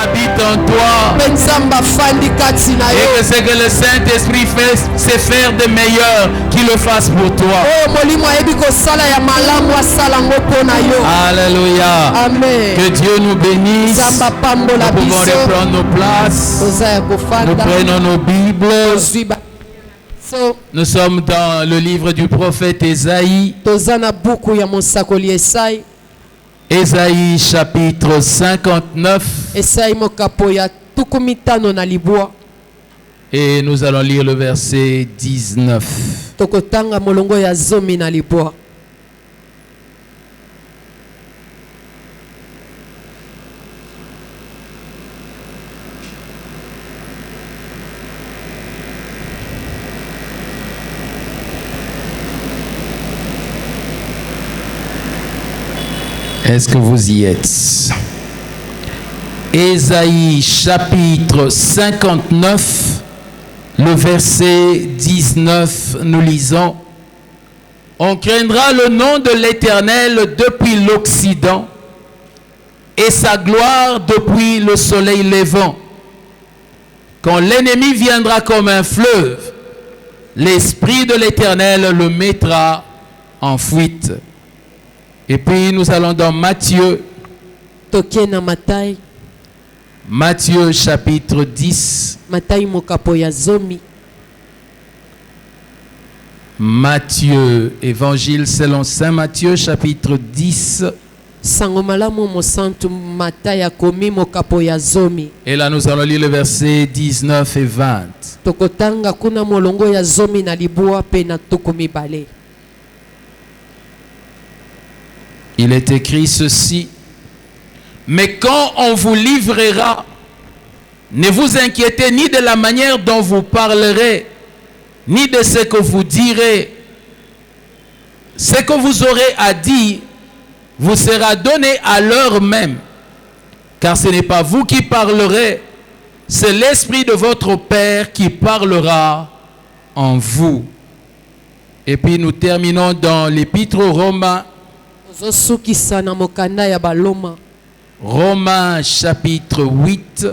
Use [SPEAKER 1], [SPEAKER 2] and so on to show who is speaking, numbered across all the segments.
[SPEAKER 1] habite en toi. Et que ce que le Saint-Esprit fait, c'est faire de meilleur, qu'il le fasse pour toi. Alléluia.
[SPEAKER 2] Amen.
[SPEAKER 1] Que Dieu nous bénisse. Nous pouvons reprendre nos places. Nous prenons nos Bibles. Nous sommes dans le livre du prophète Ésaïe. Ésaïe chapitre 59. Et nous allons lire le verset 19. Est-ce que vous y êtes? Ésaïe chapitre 59, le verset 19, nous lisons: On craindra le nom de l'Éternel depuis l'Occident et sa gloire depuis le soleil levant. Quand l'ennemi viendra comme un fleuve, l'Esprit de l'Éternel le mettra en fuite. Et puis nous allons dans Matthieu. Matthieu chapitre 10. Matthieu, évangile selon Saint Matthieu chapitre 10. Et là nous allons lire le verset 19 et 20. Il est écrit ceci: Mais quand on vous livrera, ne vous inquiétez ni de la manière dont vous parlerez, ni de ce que vous direz. Ce que vous aurez à dire vous sera donné à l'heure même, car ce n'est pas vous qui parlerez, c'est l'Esprit de votre Père qui parlera en vous. Et puis nous terminons dans l'Épître aux Romains. Romains chapitre 8.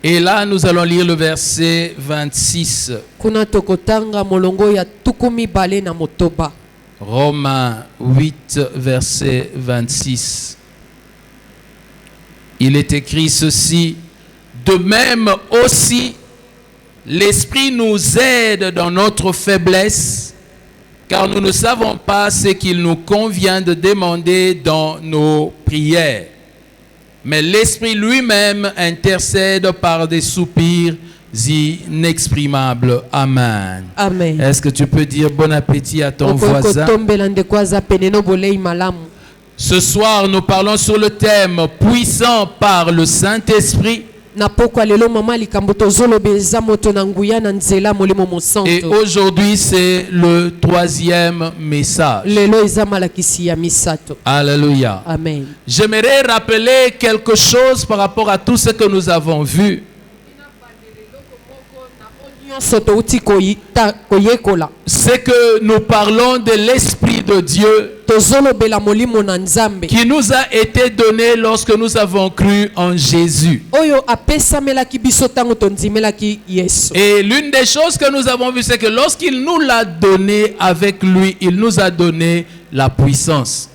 [SPEAKER 1] Et là nous allons lire le verset 26. Romains 8 verset 26. Il est écrit ceci: De même aussi l'Esprit nous aide dans notre faiblesse, car nous ne savons pas ce qu'il nous convient de demander dans nos prières. Mais l'Esprit lui-même intercède par des soupirs inexprimables. Amen.
[SPEAKER 2] Amen.
[SPEAKER 1] Est-ce que tu peux dire bon appétit à ton voisin? Ce soir, nous parlons sur le thème puissant par le Saint-Esprit. Et aujourd'hui, c'est le troisième message. Alléluia.
[SPEAKER 2] Amen.
[SPEAKER 1] J'aimerais rappeler quelque chose par rapport à tout ce que nous avons vu. C'est que nous parlons de l'Esprit de Dieu qui nous a été donné lorsque nous avons cru en Jésus. Et l'une des choses que nous avons vues, c'est que lorsqu'il nous l'a donné avec lui, il nous a donné la puissance.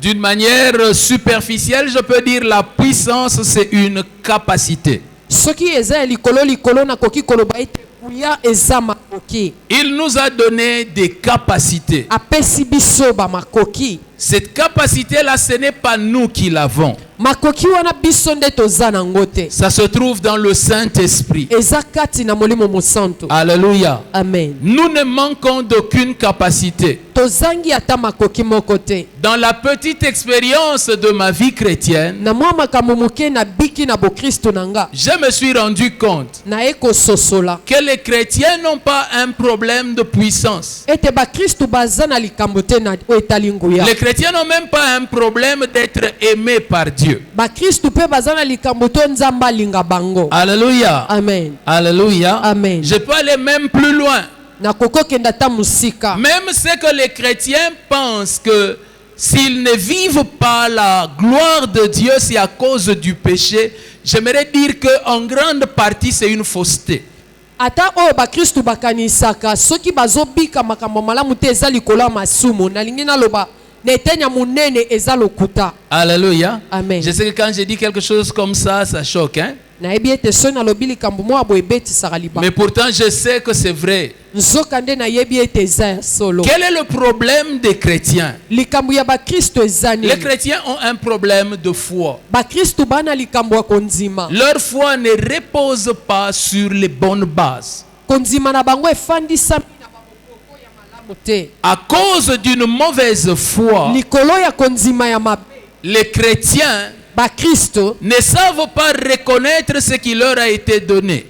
[SPEAKER 1] D'une manière superficielle, je peux dire la puissance, c'est une capacité. Il nous a donné des capacités. Cette capacité-là, ce n'est pas nous qui l'avons. Ça se trouve dans le Saint-Esprit. Alléluia.
[SPEAKER 2] Amen.
[SPEAKER 1] Nous ne manquons d'aucune capacité. Dans la petite expérience de ma vie chrétienne, je me suis rendu compte que les chrétiens n'ont pas un problème de puissance. Les chrétiens n'ont même pas un problème d'être aimés par Dieu.
[SPEAKER 2] Alléluia.
[SPEAKER 1] Alléluia.
[SPEAKER 2] Amen.
[SPEAKER 1] Je peux aller même plus loin. Même ce que les chrétiens pensent que s'ils ne vivent pas la gloire de Dieu, c'est à cause du péché. J'aimerais dire qu'en grande partie, c'est une fausseté.
[SPEAKER 2] Ata o ba Kristu bakanisaka soki bazobika makambo malamu te eza likolo masumu nalingi naloba netenya munene eza lokuta.
[SPEAKER 1] Alléluia.
[SPEAKER 2] Amen.
[SPEAKER 1] Je sais que quand je dis quelque chose comme ça choque, hein?
[SPEAKER 2] Mais
[SPEAKER 1] pourtant je sais que c'est vrai. Quel est le problème des chrétiens? Les chrétiens ont un problème de foi. Leur foi ne repose pas sur les bonnes bases. À cause d'une mauvaise foi, les chrétiens ne savent pas reconnaître ce qui leur a été donné.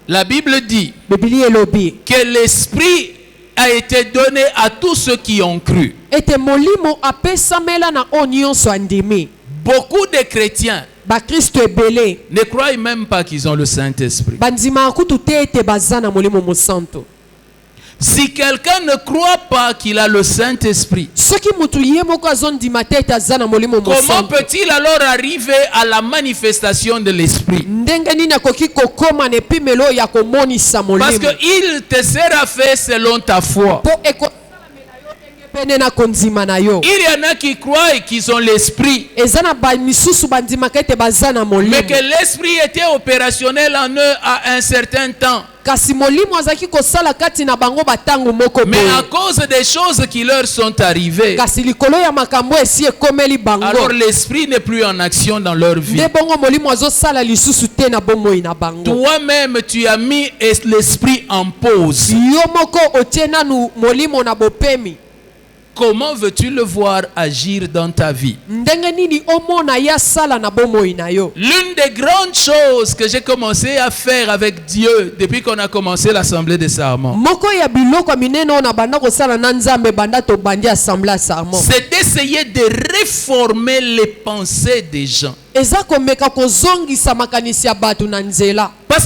[SPEAKER 1] La Bible dit que l'esprit a été donné à tous ceux qui ont cru. Beaucoup de chrétiens ne croient même pas qu'ils ont le Saint-Esprit. Si quelqu'un ne croit pas qu'il a le Saint-Esprit, comment peut-il alors arriver à la manifestation de l'Esprit? Parce qu'il te sera fait selon ta foi. Il y en a qui croient qu'ils ont l'Esprit, mais que l'Esprit était opérationnel en eux à un certain temps. Mais à cause des choses qui leur sont arrivées, alors l'Esprit n'est plus en action dans leur vie. Toi-même, tu as mis l'Esprit en pause. Comment veux-tu le voir agir dans ta vie? L'une des grandes choses que j'ai commencé à faire avec Dieu depuis qu'on a commencé l'Assemblée des Sarments, c'est d'essayer de réformer les pensées des gens. Parce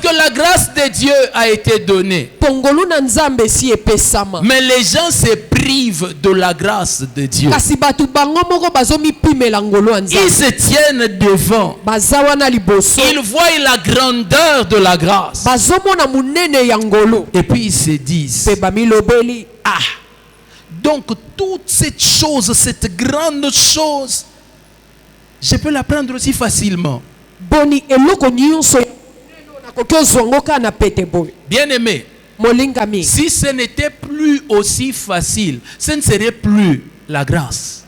[SPEAKER 1] que la grâce de Dieu a été donnée, mais les gens se privent de la grâce de Dieu. Ils se tiennent devant. Ils voient la grandeur de la grâce. Et puis ils se disent, ah, donc toute cette chose, cette grande chose, je peux la prendre aussi facilement. Bien-aimé, si ce n'était plus aussi facile, ce ne serait plus la grâce.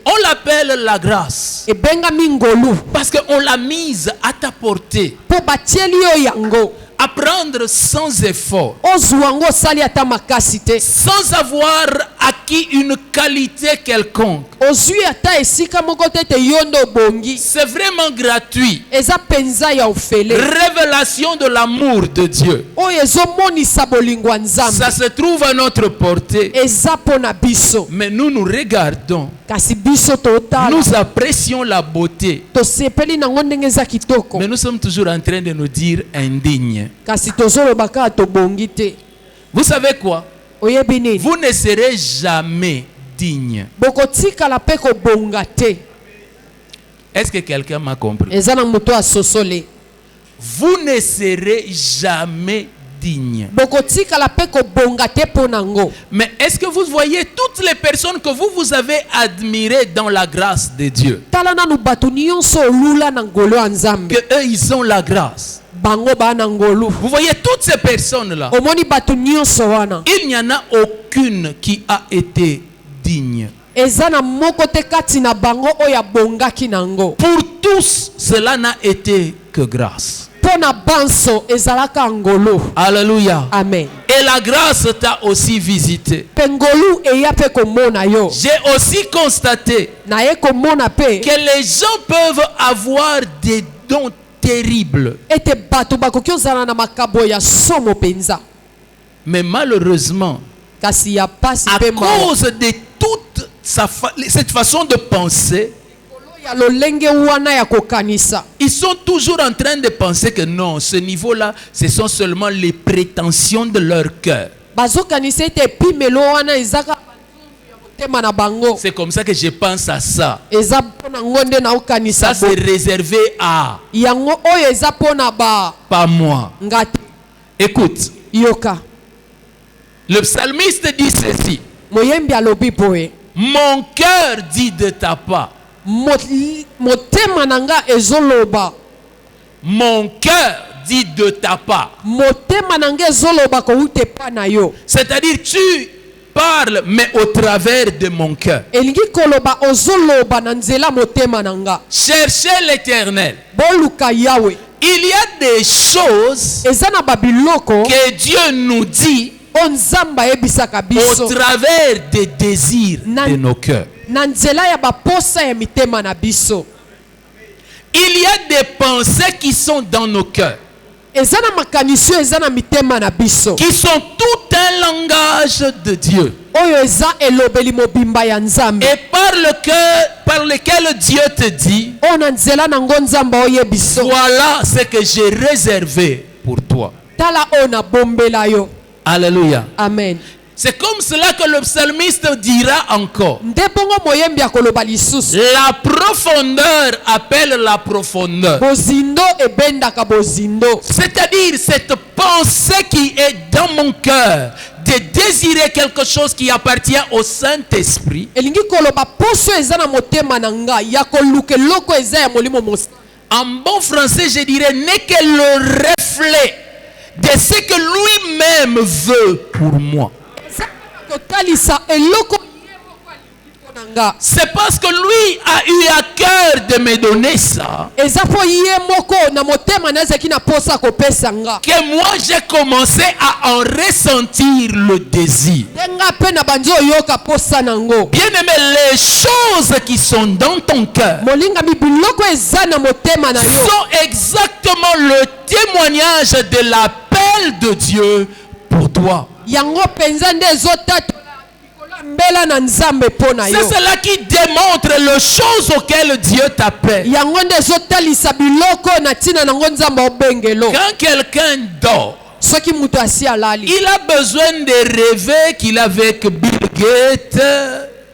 [SPEAKER 1] On l'appelle la grâce parce qu'on l'a mise à ta portée. Apprendre sans effort, sans avoir acquis une qualité quelconque. C'est vraiment gratuit. Révélation de l'amour de Dieu. Ça se trouve à notre portée. Mais nous nous regardons. Nous apprécions la beauté. Mais nous sommes toujours en train de nous dire indignes. Vous savez quoi? Vous ne serez jamais digne. Est-ce que quelqu'un m'a compris? Vous ne serez jamais digne. Mais est-ce que vous voyez toutes les personnes que vous avez admirées dans la grâce de Dieu? Que eux, ils ont la grâce. Vous voyez toutes ces personnes-là, il n'y en a aucune qui a été digne. Pour tous, cela n'a été que grâce. Alléluia.
[SPEAKER 2] Amen.
[SPEAKER 1] Et la grâce t'a aussi visité. J'ai aussi constaté que les gens peuvent avoir des dons terribles. Mais malheureusement, à cause de toute cette façon de penser,
[SPEAKER 2] ya lolenge wana ya kokanisa.
[SPEAKER 1] Ils sont toujours en train de penser que non, ce niveau-là, ce sont seulement les prétentions de leur cœur.
[SPEAKER 2] Bazokanisa ete pimelo wana ezaka banzungu ya motema na bango.
[SPEAKER 1] C'est comme ça que je pense à ça.
[SPEAKER 2] Eza pona ngonde na okanisa.
[SPEAKER 1] Ça, c'est réservé à,
[SPEAKER 2] Yango oyo eza pona ba
[SPEAKER 1] pas moi.
[SPEAKER 2] ngati.
[SPEAKER 1] Écoute,
[SPEAKER 2] Yoka.
[SPEAKER 1] le psalmiste dit ceci.
[SPEAKER 2] Moyembi alobi boye.
[SPEAKER 1] Mon cœur dit de ta part.
[SPEAKER 2] Motema nanga ezoloba.
[SPEAKER 1] Mon cœur dit de ta part.
[SPEAKER 2] Motema nanga ezoloba ko ute pa na yo.
[SPEAKER 1] C'est-à-dire, tu parles, mais au travers de mon cœur.
[SPEAKER 2] Elingi koloba ozoloba na nzela motema nanga.
[SPEAKER 1] Cherchez l'Éternel.
[SPEAKER 2] Boluka Yahweh.
[SPEAKER 1] Il y a des choses
[SPEAKER 2] Ezana babiloko
[SPEAKER 1] que Dieu nous dit
[SPEAKER 2] onzamba ebisaka biso.
[SPEAKER 1] au travers des désirs de nos cœurs.
[SPEAKER 2] Na nzela ya baposa ya mitema na biso.
[SPEAKER 1] Il y a des pensées qui sont dans nos cœurs,
[SPEAKER 2] Ezana makanisio ezana mitema na biso.
[SPEAKER 1] qui sont tout un langage de Dieu.
[SPEAKER 2] Oyo eza elobeli mobimba ya nzambe.
[SPEAKER 1] Et par lequel Dieu te dit,
[SPEAKER 2] Ona nzela nango nzamba oyebiso.
[SPEAKER 1] voilà ce que j'ai réservé pour toi.
[SPEAKER 2] Tala ona bombela yo.
[SPEAKER 1] Alléluia.
[SPEAKER 2] Amen.
[SPEAKER 1] C'est comme cela que le psalmiste dira encore.
[SPEAKER 2] Nde bongo moyembi akoloba lisusu.
[SPEAKER 1] La profondeur appelle la profondeur.
[SPEAKER 2] Bozindo ebendaka bozindo.
[SPEAKER 1] C'est-à-dire cette pensée qui est dans mon cœur de désirer quelque chose qui appartient au Saint-Esprit.
[SPEAKER 2] Elingi koloba poso eza na motema na nga ya koluka eloko eza ya molimo mosi.
[SPEAKER 1] En bon français, je dirais, n'est que le reflet de ce que lui-même veut pour moi.
[SPEAKER 2] Kotalisa eloko yemoko alingi na nga.
[SPEAKER 1] C'est parce que lui a eu à cœur de me donner ça
[SPEAKER 2] Eza po yemoko na motema na ezaki na posa kopesa nga.
[SPEAKER 1] que moi j'ai commencé à en ressentir le désir.
[SPEAKER 2] Denga pe na banzo yoka posa nango.
[SPEAKER 1] Bien-aimé, les choses qui sont dans ton cœur
[SPEAKER 2] Molinga mi biloko eza na motema na yo.
[SPEAKER 1] sont exactement le témoignage de l'appel de Dieu pour toi.
[SPEAKER 2] Yango penza nde ezotatola likolo mbela na nzambe pona yo.
[SPEAKER 1] C'est cela qui démontre les choses auxquelles Dieu t'appelle.
[SPEAKER 2] Yango nde ezotalisa biloko na tina nango nzambe obengelo.
[SPEAKER 1] Quand quelqu'un dort,
[SPEAKER 2] Soki mutu asi alali.
[SPEAKER 1] il a besoin de rêver qu'il est avec Bill Gates,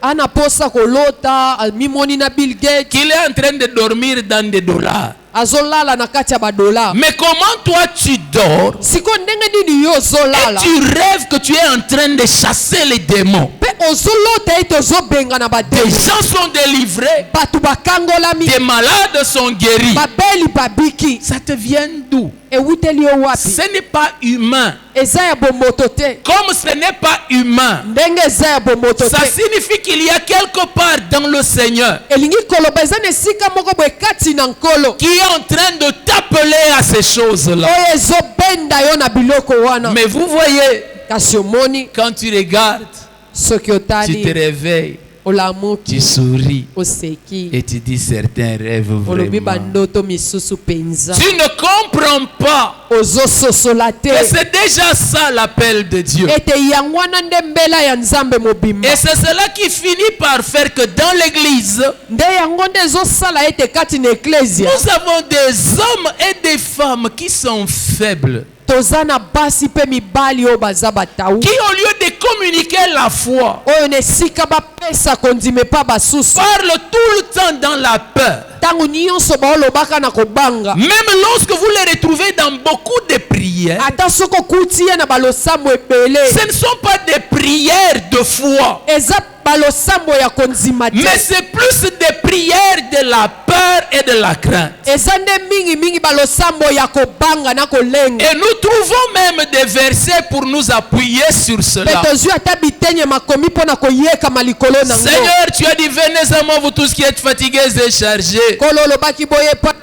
[SPEAKER 2] Ana posa kolota mimoni na Bill Gates.
[SPEAKER 1] qu'il est en train de dormir dans des dollars.
[SPEAKER 2] Azolala na kati ya badola.
[SPEAKER 1] Mais comment toi tu dors
[SPEAKER 2] Siko ndenge nini yo
[SPEAKER 1] et
[SPEAKER 2] ozolala?
[SPEAKER 1] tu rêves que tu es en train de chasser les démons?
[SPEAKER 2] Pe ozolota ete ozobenga na
[SPEAKER 1] Des
[SPEAKER 2] bademo.
[SPEAKER 1] gens sont délivrés,
[SPEAKER 2] Batu bakangolami.
[SPEAKER 1] des malades sont guéris.
[SPEAKER 2] Babeli babiki.
[SPEAKER 1] Ça te vient d'où?
[SPEAKER 2] Ewuteli yo wapi?
[SPEAKER 1] Ce n'est pas humain.
[SPEAKER 2] Eza ya bomoto te.
[SPEAKER 1] Comme ce n'est pas humain,
[SPEAKER 2] Ndenge eza ya bomoto
[SPEAKER 1] ça
[SPEAKER 2] te.
[SPEAKER 1] signifie qu'il y a quelque part dans le Seigneur
[SPEAKER 2] Elingi koloba eza na esika moko boye kati na nkolo.
[SPEAKER 1] qui est en train de t'appeler à ces choses-là.
[SPEAKER 2] Oyo ezobenda yo na biloko wana.
[SPEAKER 1] Mais vous voyez,
[SPEAKER 2] Kasi omoni
[SPEAKER 1] quand tu regardes,
[SPEAKER 2] soki
[SPEAKER 1] tu te
[SPEAKER 2] otali
[SPEAKER 1] réveilles,
[SPEAKER 2] olamuki
[SPEAKER 1] tu souris
[SPEAKER 2] oseki
[SPEAKER 1] et tu dis certains rêves
[SPEAKER 2] olobi
[SPEAKER 1] vraiment.
[SPEAKER 2] bandoto misusu penza
[SPEAKER 1] Tu ne comprends pas
[SPEAKER 2] ozososola te
[SPEAKER 1] que c'est déjà ça l'appel de Dieu.
[SPEAKER 2] ete yango wana nde mbela ya nzambe mobimba
[SPEAKER 1] Et c'est cela qui finit par faire que dans l'église,
[SPEAKER 2] nde yango nde ezosala ete kati na eklesia
[SPEAKER 1] nous avons des hommes et des femmes qui sont faibles,
[SPEAKER 2] toza na basi mpe mibali oyo baza batau
[SPEAKER 1] qui au lieu de communiquer la foi,
[SPEAKER 2] oyo na esika bapesa kondima epa basusu
[SPEAKER 1] parlent tout le temps dans la peur.
[SPEAKER 2] ntango nyonso baolobaka na kobanga
[SPEAKER 1] Même lorsque vous les retrouvez dans beaucoup de prières,
[SPEAKER 2] ata soki okuti ye na balosambo ebele
[SPEAKER 1] ce ne sont pas des prières de foi,
[SPEAKER 2] eza balosambo ya kondima te
[SPEAKER 1] mais c'est plus des prières de la peur et de la crainte.
[SPEAKER 2] eza nde mingimingi balosambo ya kobanga na kolenga
[SPEAKER 1] Et nous trouvons même des versets pour nous appuyer sur
[SPEAKER 2] mpe
[SPEAKER 1] cela.
[SPEAKER 2] tozwi ata bitenye makomi mpo na koyekama likolo nango
[SPEAKER 1] Seigneur, tu as dit, venez à moi, vous tous qui êtes fatigués et chargés.
[SPEAKER 2] kolo olobaki boye epa na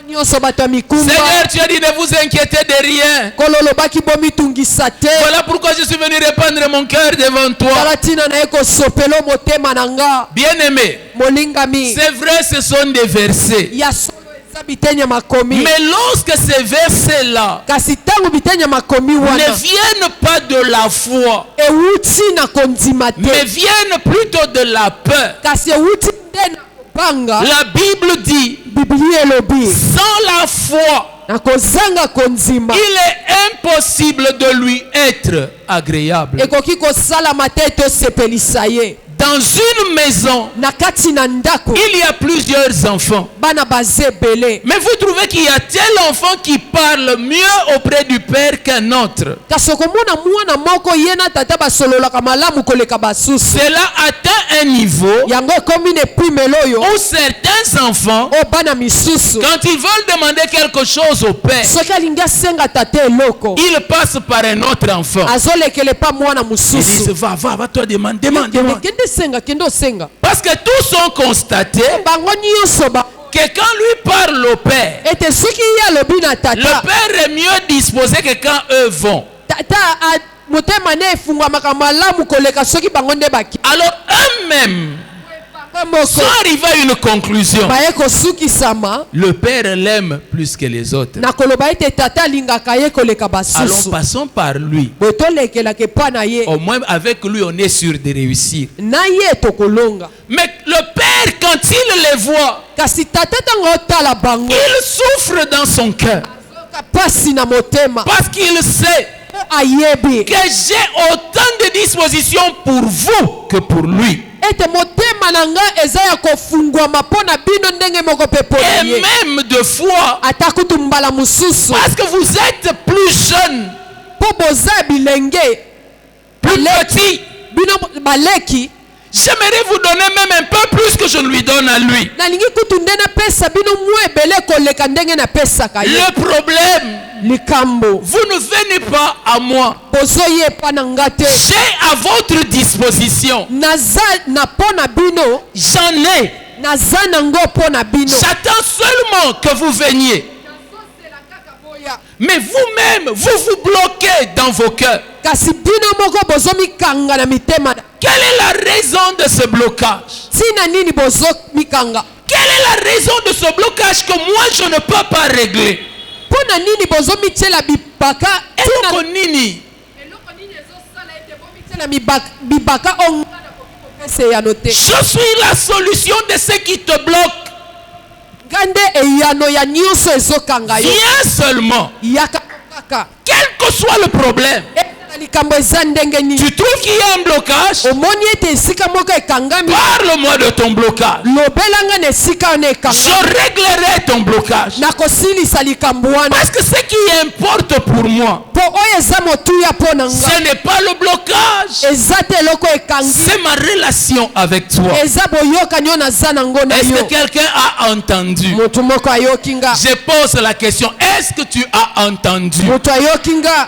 [SPEAKER 2] bino nyonso bato ya mikumba
[SPEAKER 1] Seigneur, tu as dit, ne vous inquiétez de rien.
[SPEAKER 2] kolo olobaki bomitungisa te
[SPEAKER 1] Voilà pourquoi je suis venu répandre mon cœur devant toi.
[SPEAKER 2] tala ntina na ye kosopela motema na nga
[SPEAKER 1] Bien-aimé,
[SPEAKER 2] molingami
[SPEAKER 1] c'est vrai, ce sont des versets.
[SPEAKER 2] ya solo eza bitenye makomi
[SPEAKER 1] Mais lorsque ces versets-là
[SPEAKER 2] kasi ntango bitenye makomi
[SPEAKER 1] ne
[SPEAKER 2] wana
[SPEAKER 1] viennent pas de la foi,
[SPEAKER 2] ewuti na kondima
[SPEAKER 1] mais
[SPEAKER 2] te
[SPEAKER 1] viennent plutôt de la peur,
[SPEAKER 2] kasi ewuti nde na kobanga.
[SPEAKER 1] La Bible dit,
[SPEAKER 2] Biblia elobi.
[SPEAKER 1] sans la foi,
[SPEAKER 2] Nakozanga konzima.
[SPEAKER 1] il est impossible de lui être agréable.
[SPEAKER 2] Ekoki kosala matete sepelisa ye.
[SPEAKER 1] Dans une maison,
[SPEAKER 2] Nakati na ndako.
[SPEAKER 1] il y a plusieurs enfants.
[SPEAKER 2] Bana bazebele.
[SPEAKER 1] Mais vous trouvez qu'il y a tel enfant qui parle mieux auprès du Père qu'un autre.
[SPEAKER 2] Kasokomona mwana moko yena tata basolola kamalamu koleka basusu.
[SPEAKER 1] Cela atteint un niveau
[SPEAKER 2] Yango komi ne primeloyo.
[SPEAKER 1] où certains enfants,
[SPEAKER 2] O bana misusu.
[SPEAKER 1] quand ils veulent demander quelque chose au Père,
[SPEAKER 2] Soki alingi asenga tate eloko.
[SPEAKER 1] ils passent par un autre enfant.
[SPEAKER 2] Azolekele pa mwana
[SPEAKER 1] Ils disent,
[SPEAKER 2] mususu.
[SPEAKER 1] va, toi, demande.
[SPEAKER 2] Kende senga, kendo senga.
[SPEAKER 1] Parce que tous ont constaté
[SPEAKER 2] Bango nyonso ba.
[SPEAKER 1] que quand lui parle au Père,
[SPEAKER 2] Ete soki ye alobi na
[SPEAKER 1] le
[SPEAKER 2] tata.
[SPEAKER 1] Père est mieux disposé que quand eux vont.
[SPEAKER 2] Tata motema ne efungwamaka malamu koleka soki bango nde baki.
[SPEAKER 1] Alors eux-mêmes
[SPEAKER 2] Bango moko.
[SPEAKER 1] sont arrivés à une conclusion.
[SPEAKER 2] Baye kosukisama.
[SPEAKER 1] Le Père l'aime plus que les autres.
[SPEAKER 2] Na koloba ete tata alingaka ye koleka
[SPEAKER 1] Alors
[SPEAKER 2] basusu.
[SPEAKER 1] passons par lui.
[SPEAKER 2] Boye tolekelaka epa na ye.
[SPEAKER 1] Au moins avec lui on est sûr de réussir.
[SPEAKER 2] Na ye tokolonga.
[SPEAKER 1] Mais le Père quand il les voit,
[SPEAKER 2] Kasi tata tango otala bango.
[SPEAKER 1] il souffre dans son cœur.
[SPEAKER 2] Pasi na motema.
[SPEAKER 1] Parce qu'il sait
[SPEAKER 2] Ayebi.
[SPEAKER 1] que j'ai autant de dispositions pour vous que pour lui.
[SPEAKER 2] Ete motema na nga eza ya kofungwama mpona bino ndenge moko pe pona
[SPEAKER 1] Et
[SPEAKER 2] ye.
[SPEAKER 1] même de foi,
[SPEAKER 2] Ata kutu mbala mususu.
[SPEAKER 1] parce que vous êtes plus jeune,
[SPEAKER 2] Po boza bilenge.
[SPEAKER 1] plus petit,
[SPEAKER 2] Bino baleki.
[SPEAKER 1] j'aimerais vous donner même un peu plus que je lui donne à lui.
[SPEAKER 2] Nalingi kutu nde napesa bino mwa ebele koleka ndenge napesaka ye.
[SPEAKER 1] Le problème,
[SPEAKER 2] Likambo.
[SPEAKER 1] vous ne venez pas à moi.
[SPEAKER 2] Bozoye epa na nga te.
[SPEAKER 1] J'ai à votre disposition.
[SPEAKER 2] Naza na pona bino.
[SPEAKER 1] J'en ai.
[SPEAKER 2] Naza nango pona bino.
[SPEAKER 1] J'attends seulement que vous veniez. Mais vous-même, vous vous bloquez dans vos cœurs.
[SPEAKER 2] Kasi bino moko bozomikanga na mitema.
[SPEAKER 1] Quelle est la raison de ce blocage?
[SPEAKER 2] Tina nini bozomikanga?
[SPEAKER 1] Quelle est la raison de ce blocage que moi je ne peux pas régler?
[SPEAKER 2] Pona nini bozomitiela bibaka?
[SPEAKER 1] Eloko nini?
[SPEAKER 2] Eloko nini ezosala ete bomitiela bibaka ongana kokopesa ya note.
[SPEAKER 1] Je suis la solution de ce qui te bloque.
[SPEAKER 2] Gande eyano ya nyonso ezokanga yo.
[SPEAKER 1] Viens seulement.
[SPEAKER 2] Yaka kaka.
[SPEAKER 1] Quel que soit le problème.
[SPEAKER 2] Likambo eza ndenge nini?
[SPEAKER 1] Tu trouves qu'il y a un blocage?
[SPEAKER 2] Omoni ete esika moko ekangami.
[SPEAKER 1] Parle-moi de ton blocage.
[SPEAKER 2] Lobelanga na esika wana
[SPEAKER 1] Je
[SPEAKER 2] ekangami.
[SPEAKER 1] réglerai ton blocage.
[SPEAKER 2] Nakosilisa likambo wana.
[SPEAKER 1] Parce que ce qui importe pour moi,
[SPEAKER 2] Po oyo eza motuya mpo na nga.
[SPEAKER 1] ce n'est pas le blocage.
[SPEAKER 2] Eza te eloko ekangi.
[SPEAKER 1] C'est ma relation avec toi.
[SPEAKER 2] Eza boyokani oyo naza nango na
[SPEAKER 1] Est-ce
[SPEAKER 2] yo.
[SPEAKER 1] que quelqu'un a entendu?
[SPEAKER 2] Motu moko ayoki nga.
[SPEAKER 1] Je pose la question. Est-ce que tu as entendu?
[SPEAKER 2] Motu ayoki nga.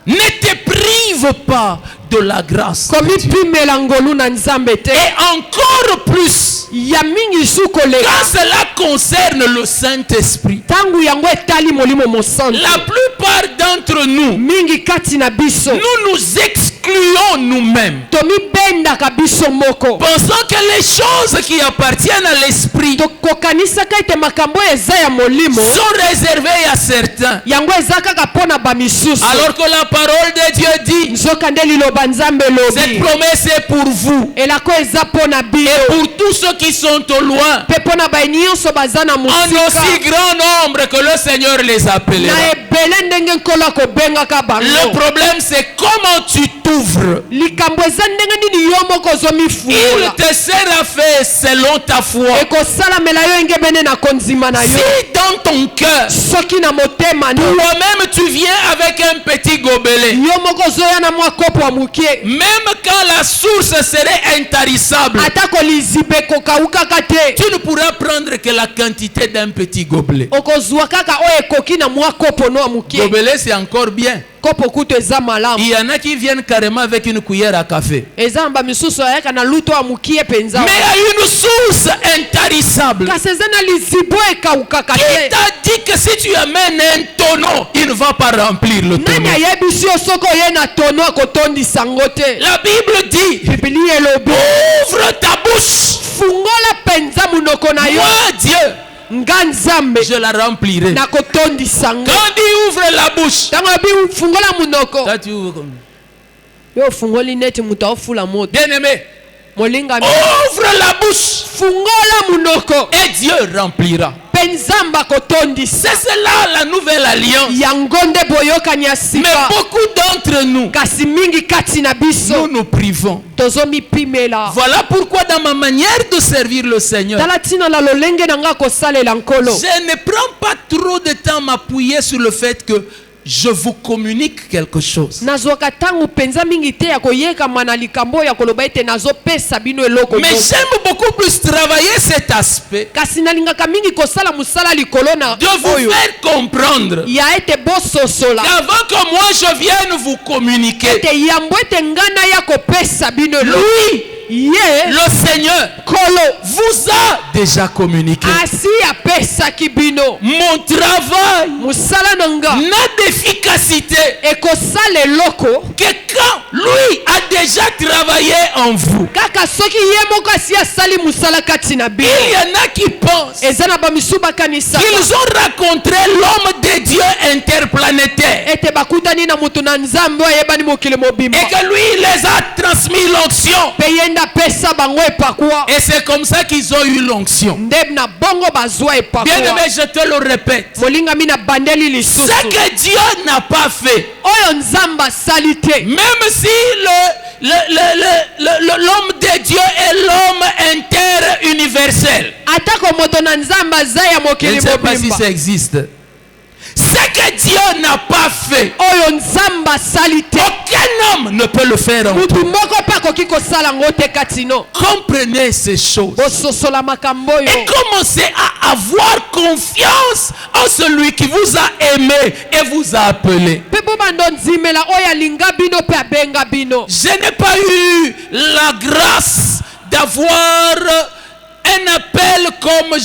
[SPEAKER 1] Ne te prive pas de la grâce de Dieu.
[SPEAKER 2] Komipimela ngolu na nzambe te.
[SPEAKER 1] Et encore plus,
[SPEAKER 2] Ya mingi su koleka.
[SPEAKER 1] quand cela concerne le Saint-Esprit,
[SPEAKER 2] Tangu yango etali molimo mosantu.
[SPEAKER 1] la plupart d'entre nous,
[SPEAKER 2] Mingi kati na biso.
[SPEAKER 1] nous nous excluons nous-mêmes.
[SPEAKER 2] Tomibendaka biso moko.
[SPEAKER 1] Pensons que les choses qui appartiennent à l'esprit
[SPEAKER 2] Tokokanisaka ete makambo eza ya molimo.
[SPEAKER 1] sont réservées à certains.
[SPEAKER 2] Yango eza kaka mpona bamisusu.
[SPEAKER 1] Alors que la parole de Dieu dit,
[SPEAKER 2] nzoka nde liloba nzambe
[SPEAKER 1] cette
[SPEAKER 2] lobi.
[SPEAKER 1] promesse est pour vous
[SPEAKER 2] Elako eza mpona bino.
[SPEAKER 1] et pour tous ceux qui sont au loin,
[SPEAKER 2] Mpe mpona baye nyonso baza na
[SPEAKER 1] en aussi
[SPEAKER 2] mosika.
[SPEAKER 1] grand nombre que le Seigneur les appellera.
[SPEAKER 2] Na ebele ndenge nkolo akobengaka bango.
[SPEAKER 1] Le problème c'est comment tu t'ouvres.
[SPEAKER 2] Likambo eza ndenge nini yo moko
[SPEAKER 1] Il
[SPEAKER 2] ozomifungula.
[SPEAKER 1] te sera fait selon ta foi.
[SPEAKER 2] Ekosalamela yo engebene na kondima na yo.
[SPEAKER 1] Si dans ton cœur,
[SPEAKER 2] Soki na motema no.
[SPEAKER 1] toi-même tu viens avec un petit gobelet,
[SPEAKER 2] Yo moko ozoya na mwa kopo ya mokie.
[SPEAKER 1] même quand la source serait intarissable,
[SPEAKER 2] Atako lizibe ekokaukaka te.
[SPEAKER 1] tu ne pourras prendre que la quantité d'un petit gobelet.
[SPEAKER 2] Okozwa kaka oyo ekoki na mwa kopo no ya mokie.
[SPEAKER 1] Gobelet c'est encore bien.
[SPEAKER 2] Kopo kutu eza malamu.
[SPEAKER 1] Il y en a qui viennent carrément avec une cuillère à café.
[SPEAKER 2] Eza mba misusu ayaka na luto ya mokie penza.
[SPEAKER 1] Mais il y a une source intarissable.
[SPEAKER 2] Kasi eza na lizibo ekaukaka
[SPEAKER 1] Qui
[SPEAKER 2] te.
[SPEAKER 1] t'a dit que si tu amènes un tonneau, il ne va pas remplir le
[SPEAKER 2] Nani
[SPEAKER 1] tonneau?
[SPEAKER 2] ayebisi yo soki oye na tono akotondisa ngo te.
[SPEAKER 1] La Bible dit,
[SPEAKER 2] Biblia elobi.
[SPEAKER 1] ouvre ta bouche.
[SPEAKER 2] Fungola penza munoko na yo.
[SPEAKER 1] Moi, Dieu,
[SPEAKER 2] Nga nzambe
[SPEAKER 1] je la remplirai.
[SPEAKER 2] nakotondisa ngo.
[SPEAKER 1] Quand il ouvre la bouche,
[SPEAKER 2] Tango abi fungola munoko.
[SPEAKER 1] toi tu ouvres comme
[SPEAKER 2] Yo fungoli neti muta ofula moto.
[SPEAKER 1] bien-aimé.
[SPEAKER 2] molingami
[SPEAKER 1] Ouvre la bouche
[SPEAKER 2] fungola munoko
[SPEAKER 1] et Dieu remplira.
[SPEAKER 2] penzamba kotondisa
[SPEAKER 1] C'est cela la nouvelle alliance.
[SPEAKER 2] yango nde boyokani ya
[SPEAKER 1] Mais
[SPEAKER 2] sika
[SPEAKER 1] beaucoup d'entre nous,
[SPEAKER 2] kasi mingi kati na biso
[SPEAKER 1] nous nous privons.
[SPEAKER 2] tozomipimela.
[SPEAKER 1] Voilà pourquoi dans ma manière de servir le Seigneur,
[SPEAKER 2] tala ntina na lolenge na nga kosalela nkolo
[SPEAKER 1] je ne prends pas trop de temps à m'appuyer sur le fait que je vous communique quelque chose.
[SPEAKER 2] nazwaka ntango mpenza mingi te ya koyekama na likambo ya koloba ete nazopesa bino eloko
[SPEAKER 1] Mais j'aime beaucoup plus travailler cet aspect
[SPEAKER 2] kasi nalingaka mingi kosala mosala likolo na
[SPEAKER 1] de vous
[SPEAKER 2] oyo
[SPEAKER 1] faire comprendre
[SPEAKER 2] ya ete bososola
[SPEAKER 1] qu'avant que moi je vienne vous communiquer,
[SPEAKER 2] ete yambo ete nga na ya kopesa bino eloko
[SPEAKER 1] lui,
[SPEAKER 2] ye
[SPEAKER 1] le Seigneur,
[SPEAKER 2] kolo
[SPEAKER 1] vous a déjà communiqué.
[SPEAKER 2] asi apesaki bino
[SPEAKER 1] Mon travail
[SPEAKER 2] mosala na nga
[SPEAKER 1] n'a d'efficacité
[SPEAKER 2] ekosala eloko
[SPEAKER 1] que quand lui a déjà travaillé en vous.
[SPEAKER 2] kaka soki ye moko asi asali mosala kati na
[SPEAKER 1] Il
[SPEAKER 2] bino
[SPEAKER 1] y en a qui pensent
[SPEAKER 2] eza na bamisu bakanisaka
[SPEAKER 1] qu'ils ont rencontré l'homme de Dieu interplanétaire
[SPEAKER 2] ete bakutani na moto na nzambe oyo ayebani mokili mobimba
[SPEAKER 1] et que lui il les a transmis l'onction.
[SPEAKER 2] mpe ye nde apesa bango epakwa
[SPEAKER 1] Et c'est comme ça qu'ils ont eu l'onction.
[SPEAKER 2] nde na bongo bazwa
[SPEAKER 1] Bien
[SPEAKER 2] epakwa
[SPEAKER 1] aimé, je te le répète.
[SPEAKER 2] molingami na bandeli lisusu
[SPEAKER 1] Ce que Dieu n'a pas fait,
[SPEAKER 2] oyo nzambe asali te
[SPEAKER 1] même si l'homme de Dieu est l'homme interuniversel.
[SPEAKER 2] atako moto na nzambe aza ya
[SPEAKER 1] Je
[SPEAKER 2] mokili
[SPEAKER 1] ne sais pas si
[SPEAKER 2] mobimba
[SPEAKER 1] ça existe. Ce que Dieu n'a pas fait,
[SPEAKER 2] oyo nzambe asali te
[SPEAKER 1] aucun homme ne peut le faire en
[SPEAKER 2] mutu
[SPEAKER 1] toi.
[SPEAKER 2] moko mpe akoki kosala yango te kati no
[SPEAKER 1] Comprenez ces choses
[SPEAKER 2] bososola makambo oyo
[SPEAKER 1] et commencez à avoir confiance en celui qui vous a aimé et vous a appelé.
[SPEAKER 2] mpe bobanda ndimela oyo alinga bino mpe abenga bino.
[SPEAKER 1] Je n'ai pas eu la grâce d'avoir un appel comme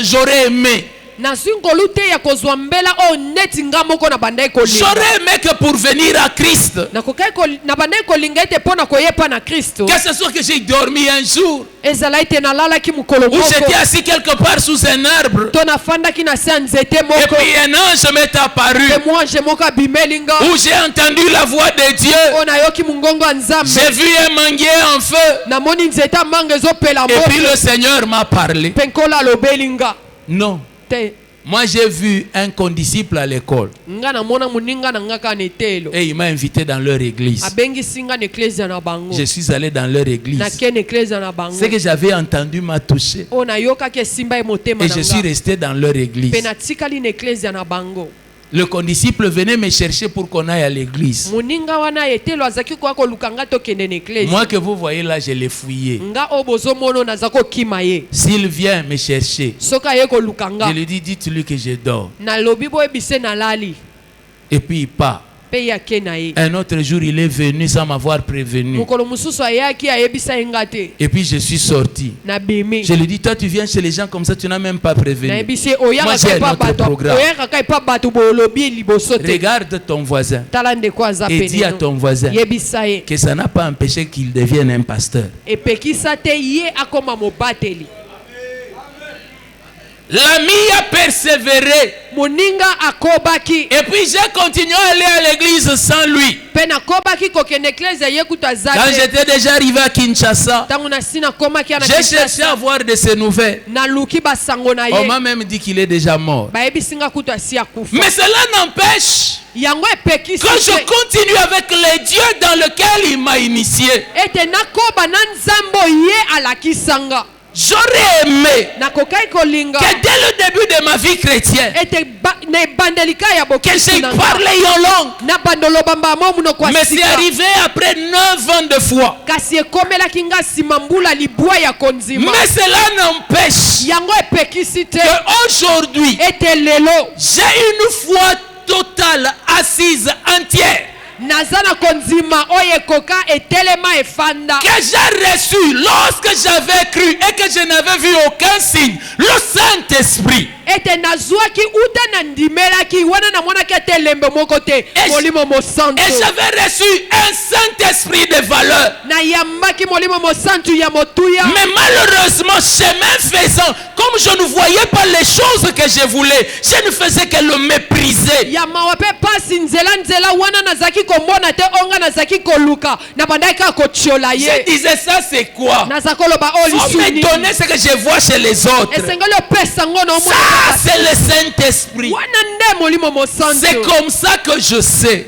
[SPEAKER 1] j'aurais aimé.
[SPEAKER 2] nazwi ngolu te ya kozwa mbela oyo neti nga moko na bandai kolinga
[SPEAKER 1] J'aurais aimé que pour venir à Christ,
[SPEAKER 2] na bandai kolinga ete mpo na koyepa na kristo
[SPEAKER 1] que ce soit que j'ai dormi un jour,
[SPEAKER 2] ezala ete nalalaki mokolo
[SPEAKER 1] ou
[SPEAKER 2] moko
[SPEAKER 1] j'étais assis quelque part sous un arbre,
[SPEAKER 2] to nafandaki na se ya nzete
[SPEAKER 1] et
[SPEAKER 2] moko
[SPEAKER 1] puis un ange m'est apparu,
[SPEAKER 2] te mwange moko abimeli nga
[SPEAKER 1] où j'ai entendu la voix de Dieu.
[SPEAKER 2] oyo nayoki mongongo ya nzambe
[SPEAKER 1] J'ai vu un manguier en feu,
[SPEAKER 2] namoni nzete amanga ezopela
[SPEAKER 1] et puis
[SPEAKER 2] moto
[SPEAKER 1] le Seigneur m'a parlé.
[SPEAKER 2] mpe nkolo alobeli nga
[SPEAKER 1] Non,
[SPEAKER 2] te
[SPEAKER 1] moi j'ai vu un condisciple à l'école,
[SPEAKER 2] nga namona moninga na nga kana etelo
[SPEAKER 1] et il m'a invité dans leur église.
[SPEAKER 2] abengisi nga na eklezia na bango
[SPEAKER 1] Je suis allé dans leur église.
[SPEAKER 2] nake na eklezia na bango
[SPEAKER 1] Ce que j'avais entendu m'a touché,
[SPEAKER 2] oyo nayokaki esimba ye motema
[SPEAKER 1] et
[SPEAKER 2] na
[SPEAKER 1] je suis
[SPEAKER 2] nga
[SPEAKER 1] resté dans leur église.
[SPEAKER 2] mpe natikali na eklezia na bango
[SPEAKER 1] Le condisciple venait me chercher pour qu'on aille à l'église.
[SPEAKER 2] moninga wana etelo azaki koya koluka nga tokende na eklezia
[SPEAKER 1] Moi que vous voyez là, je l'ai fouillé.
[SPEAKER 2] nga oyo bozomona naza kokima ye
[SPEAKER 1] S'il vient me chercher,
[SPEAKER 2] soki aye koluka nga
[SPEAKER 1] je lui dis, dites-lui que je dors.
[SPEAKER 2] nalobi boyebise nalali
[SPEAKER 1] Et puis il part.
[SPEAKER 2] mpe ye ake na ye
[SPEAKER 1] Un autre jour, il est venu sans m'avoir prévenu.
[SPEAKER 2] mokolo mosusu ayaki ayebisa ye nga te
[SPEAKER 1] Et puis je suis sorti.
[SPEAKER 2] nabimi
[SPEAKER 1] Je lui dis, toi tu viens chez les gens comme ça, tu n'as même pas prévenu.
[SPEAKER 2] nayebisi ye
[SPEAKER 1] Moi j'ai un autre programme.
[SPEAKER 2] oyakaka epa bato bolobi liboso te
[SPEAKER 1] Regarde ton voisin
[SPEAKER 2] tala ndeko aza
[SPEAKER 1] et dis à
[SPEAKER 2] pene
[SPEAKER 1] ton voisin
[SPEAKER 2] yebisa ye
[SPEAKER 1] que ça n'a pas empêché qu'il devienne un pasteur.
[SPEAKER 2] epekisa te ye akoma mobateli
[SPEAKER 1] L'ami a persévéré.
[SPEAKER 2] moninga akobaki
[SPEAKER 1] Et puis j'ai continué à aller à l'église sans lui.
[SPEAKER 2] mpe nakobaki kokende eklezia ye kutu aza
[SPEAKER 1] Quand
[SPEAKER 2] te
[SPEAKER 1] j'étais déjà arrivé à Kinshasa,
[SPEAKER 2] ntango nasi nakomaki ya na
[SPEAKER 1] j'ai cherché
[SPEAKER 2] Kinshasa,
[SPEAKER 1] à avoir de ses nouvelles.
[SPEAKER 2] naluki basango na
[SPEAKER 1] On
[SPEAKER 2] ye
[SPEAKER 1] m'a même dit qu'il est déjà mort.
[SPEAKER 2] bayebisi nga kutu asi akufa
[SPEAKER 1] Mais cela n'empêche
[SPEAKER 2] yango epekisi
[SPEAKER 1] que je
[SPEAKER 2] te
[SPEAKER 1] continue avec le Dieu dans lequel il m'a initié.
[SPEAKER 2] ete nakoba na nzambe oyo ye alakisanga
[SPEAKER 1] J'aurais aimé
[SPEAKER 2] nakokaki kolinga
[SPEAKER 1] que dès le début de ma vie chrétienne,
[SPEAKER 2] ete na ebandelika ya
[SPEAKER 1] que
[SPEAKER 2] bokristu
[SPEAKER 1] j'ai
[SPEAKER 2] na nga
[SPEAKER 1] parlé en langue.
[SPEAKER 2] na bandolobamba mo munoko
[SPEAKER 1] Mais
[SPEAKER 2] ya
[SPEAKER 1] c'est
[SPEAKER 2] sika
[SPEAKER 1] arrivé après 9 ans de foi.
[SPEAKER 2] kasi ekomelaki nga nsima mbula libwa ya konzima
[SPEAKER 1] Mais cela n'empêche
[SPEAKER 2] yango epekisi te
[SPEAKER 1] qu'aujourd'hui,
[SPEAKER 2] ete lelo
[SPEAKER 1] j'ai une foi totale, assise, entière,
[SPEAKER 2] naza na konzima oyo ekoka etelema efanda
[SPEAKER 1] que j'ai reçu lorsque j'avais cru et que je n'avais vu aucun signe, le Saint-Esprit.
[SPEAKER 2] ete nazwaki uta na ndimelaki wana namonaki ete elembe moko te molimo mosantu
[SPEAKER 1] Et j'avais reçu un Saint-Esprit de valeur.
[SPEAKER 2] nayambaki molimo mosantu ya motuya
[SPEAKER 1] Mais malheureusement, chemin faisant, comme je ne voyais pas les choses que je voulais, je ne faisais que le mépriser.
[SPEAKER 2] ya mawa mpe pasi nzela wana nazaki komona komona te onga nazaki koluka na bandaki kotiola ye.
[SPEAKER 1] Je disais ça c'est quoi?
[SPEAKER 2] Nazakoloba
[SPEAKER 1] Faut me donner ce que je vois chez les autres. Ça c'est le Saint-Esprit. C'est comme ça que je sais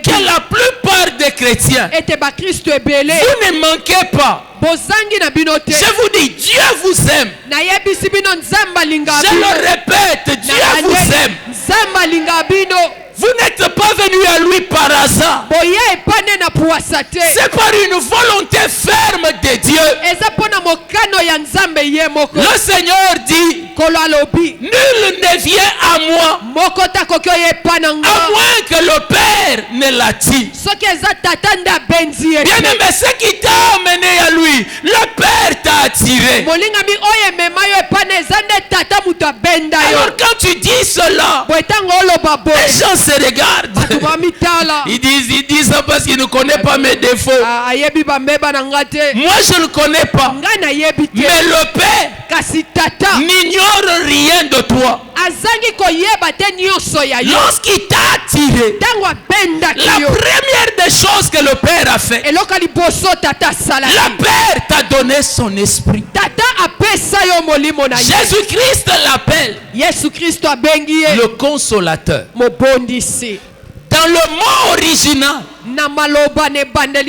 [SPEAKER 1] que la plupart des chrétiens, vous ne manquez pas. Je vous dis, Dieu vous aime. Je le répète, Dieu vous aime. Vous n'êtes pas venu à lui par hasard. C'est par une volonté ferme de Dieu. Le Seigneur dit, nul ne vient à moi à moins que le Père ne l'attire. Bien aimé, ce qui t'a amené à lui, le Père t'a attiré. Alors quand tu dis cela, les gens se regardent. Ils disent ça parce qu'ils ne connaissent pas mes défauts. Moi je ne connais pas. Mais le Père n'ignore rien de toi. Lorsqu'il t'a attiré, la première des choses que le Père a fait, le Père t'a donné son esprit. Jésus-Christ l'appelle le consolateur. Dans le mot original,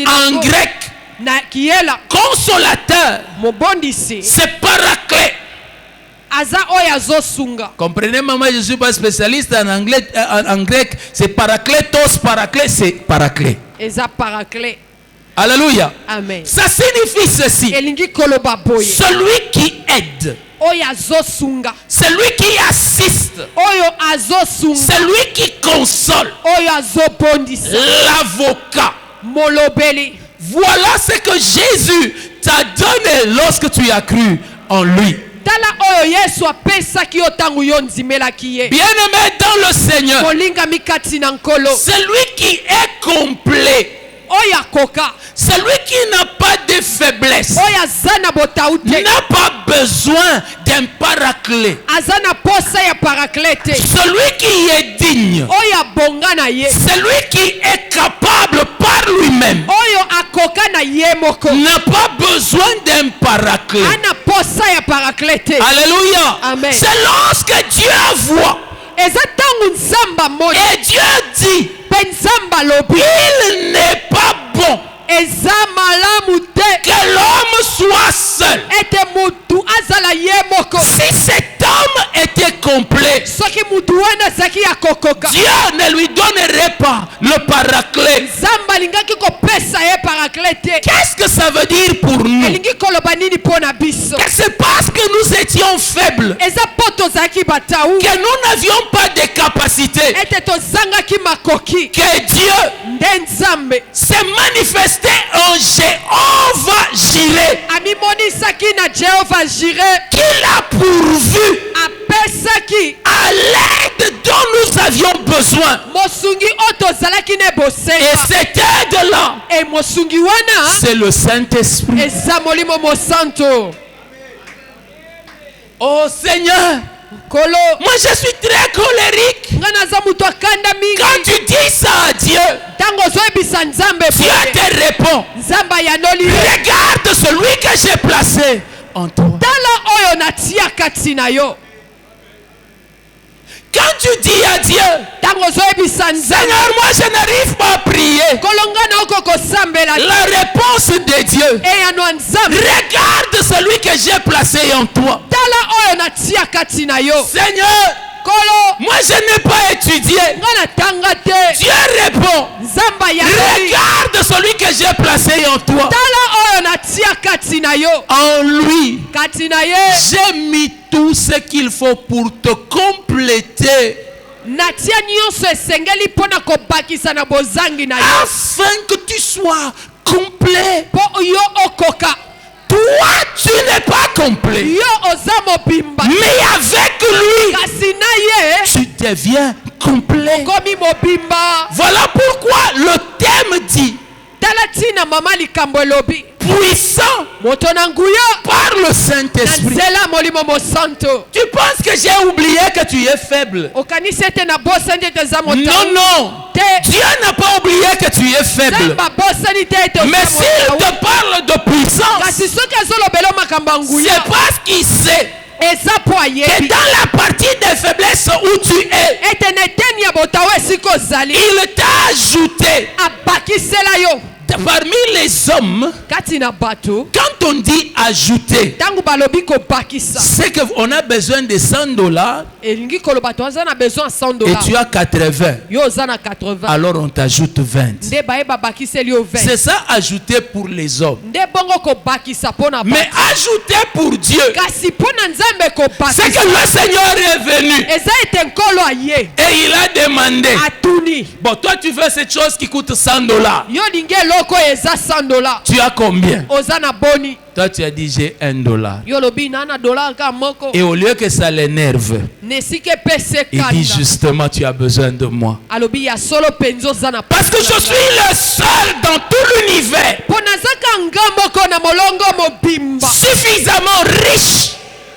[SPEAKER 1] en grec, consolateur, c'est paraclet. Comprenez, maman, je ne suis pas spécialiste en anglais, en grec. C'est parakletos, paraclet, c'est paraclet. Alléluia.
[SPEAKER 2] Amen.
[SPEAKER 1] Ça signifie ceci. Celui qui aide, celui qui assiste, celui qui console, l'avocat. Voilà ce que Jésus t'a donné lorsque tu as cru en lui. Bien-aimé dans le Seigneur, celui qui est complet, celui qui n'a pas de faiblesse, n'a pas besoin d'un paraclet. Celui qui est digne, celui qui est capable par lui-même, n'a pas besoin d'un paraclet. Alléluia. C'est lorsque Dieu voit et Dieu dit, il n'est pas bon que l'homme soit seul. Si cet homme était complet, Dieu ne lui donnerait pas le paraclet. Qu'est-ce que ça veut dire pour nous? Que c'est parce que nous étions faibles que nous n'avions pas de capacité que Dieu s'est manifesté en Jéhovah Jireh, qu'il a pourvu à l'aide dont nous avions besoin. Et cette aide-là, c'est le Saint-Esprit. Oh Seigneur, moi je suis très colérique. Quand tu dis ça à Dieu, Dieu te répond, regarde celui que j'ai placé en toi. Quand tu dis à Dieu, Seigneur, moi je n'arrive pas à prier, la réponse de Dieu, regarde celui que j'ai placé en toi. Seigneur, moi je n'ai pas étudié. Dieu répond, regarde celui que j'ai placé en toi. En lui, j'ai mis tout ce qu'il faut pour te compléter, afin que tu sois complet. Toi, tu n'es pas complet, mais avec lui, tu deviens complet. Voilà pourquoi le thème dit, puissant
[SPEAKER 2] moto na nguya
[SPEAKER 1] par le
[SPEAKER 2] na
[SPEAKER 1] Saint-Esprit.
[SPEAKER 2] nzela molimo mosanto.
[SPEAKER 1] Tu penses que j'ai oublié que tu es faible?
[SPEAKER 2] Okanisi ete na bosani ete eza
[SPEAKER 1] Non,
[SPEAKER 2] motawu
[SPEAKER 1] non.
[SPEAKER 2] te.
[SPEAKER 1] Dieu n'a pas oublié que tu es faible.
[SPEAKER 2] Nzambe abosani te ete
[SPEAKER 1] Mais
[SPEAKER 2] oza
[SPEAKER 1] s'il
[SPEAKER 2] motawu.
[SPEAKER 1] te parle de puissance,
[SPEAKER 2] Kasi soki azolobela makambo ya nguya
[SPEAKER 1] c'est parce qu'il sait
[SPEAKER 2] eza po
[SPEAKER 1] que
[SPEAKER 2] ayebi
[SPEAKER 1] dans la partie des faiblesses où tu es,
[SPEAKER 2] ete na eteni ya botawu esika ozali
[SPEAKER 1] il t'a ajouté
[SPEAKER 2] abakisela yo
[SPEAKER 1] parmi les hommes.
[SPEAKER 2] kati na bato.
[SPEAKER 1] Quand on dit ajouter,
[SPEAKER 2] Ntango balobi kobakisa
[SPEAKER 1] c'est qu'on a besoin de $100
[SPEAKER 2] elingi koloba to aza na besoin ya
[SPEAKER 1] et
[SPEAKER 2] $100
[SPEAKER 1] tu as 80.
[SPEAKER 2] yo oza na 80
[SPEAKER 1] Alors on t'ajoute 20.
[SPEAKER 2] nde bayeba bakiseli yo 20
[SPEAKER 1] C'est ça ajouter pour les hommes.
[SPEAKER 2] nde bongo kobakisa mpo na
[SPEAKER 1] Mais
[SPEAKER 2] bato.
[SPEAKER 1] ajouter pour Dieu,
[SPEAKER 2] Kasi mpo na nzambe
[SPEAKER 1] c'est
[SPEAKER 2] kobakisa
[SPEAKER 1] que le Seigneur est venu
[SPEAKER 2] eza ete nkolo aye
[SPEAKER 1] et il a demandé.
[SPEAKER 2] atuni
[SPEAKER 1] Bon, toi tu veux cette chose qui coûte $100.
[SPEAKER 2] yo lingi eloko eza $100
[SPEAKER 1] Tu as combien?
[SPEAKER 2] oza na boni
[SPEAKER 1] Toi tu as dit j'ai $1.
[SPEAKER 2] yo lobi na na dollar ka moko
[SPEAKER 1] Et au lieu que ça l'énerve,
[SPEAKER 2] nesika epese
[SPEAKER 1] il dit
[SPEAKER 2] kanda
[SPEAKER 1] justement tu as besoin de moi.
[SPEAKER 2] alobi ya solo mpenzi oza na
[SPEAKER 1] Parce que je suis le seul dans tout l'univers
[SPEAKER 2] mpo nazaka nga moko na molongo mobimba
[SPEAKER 1] suffisamment riche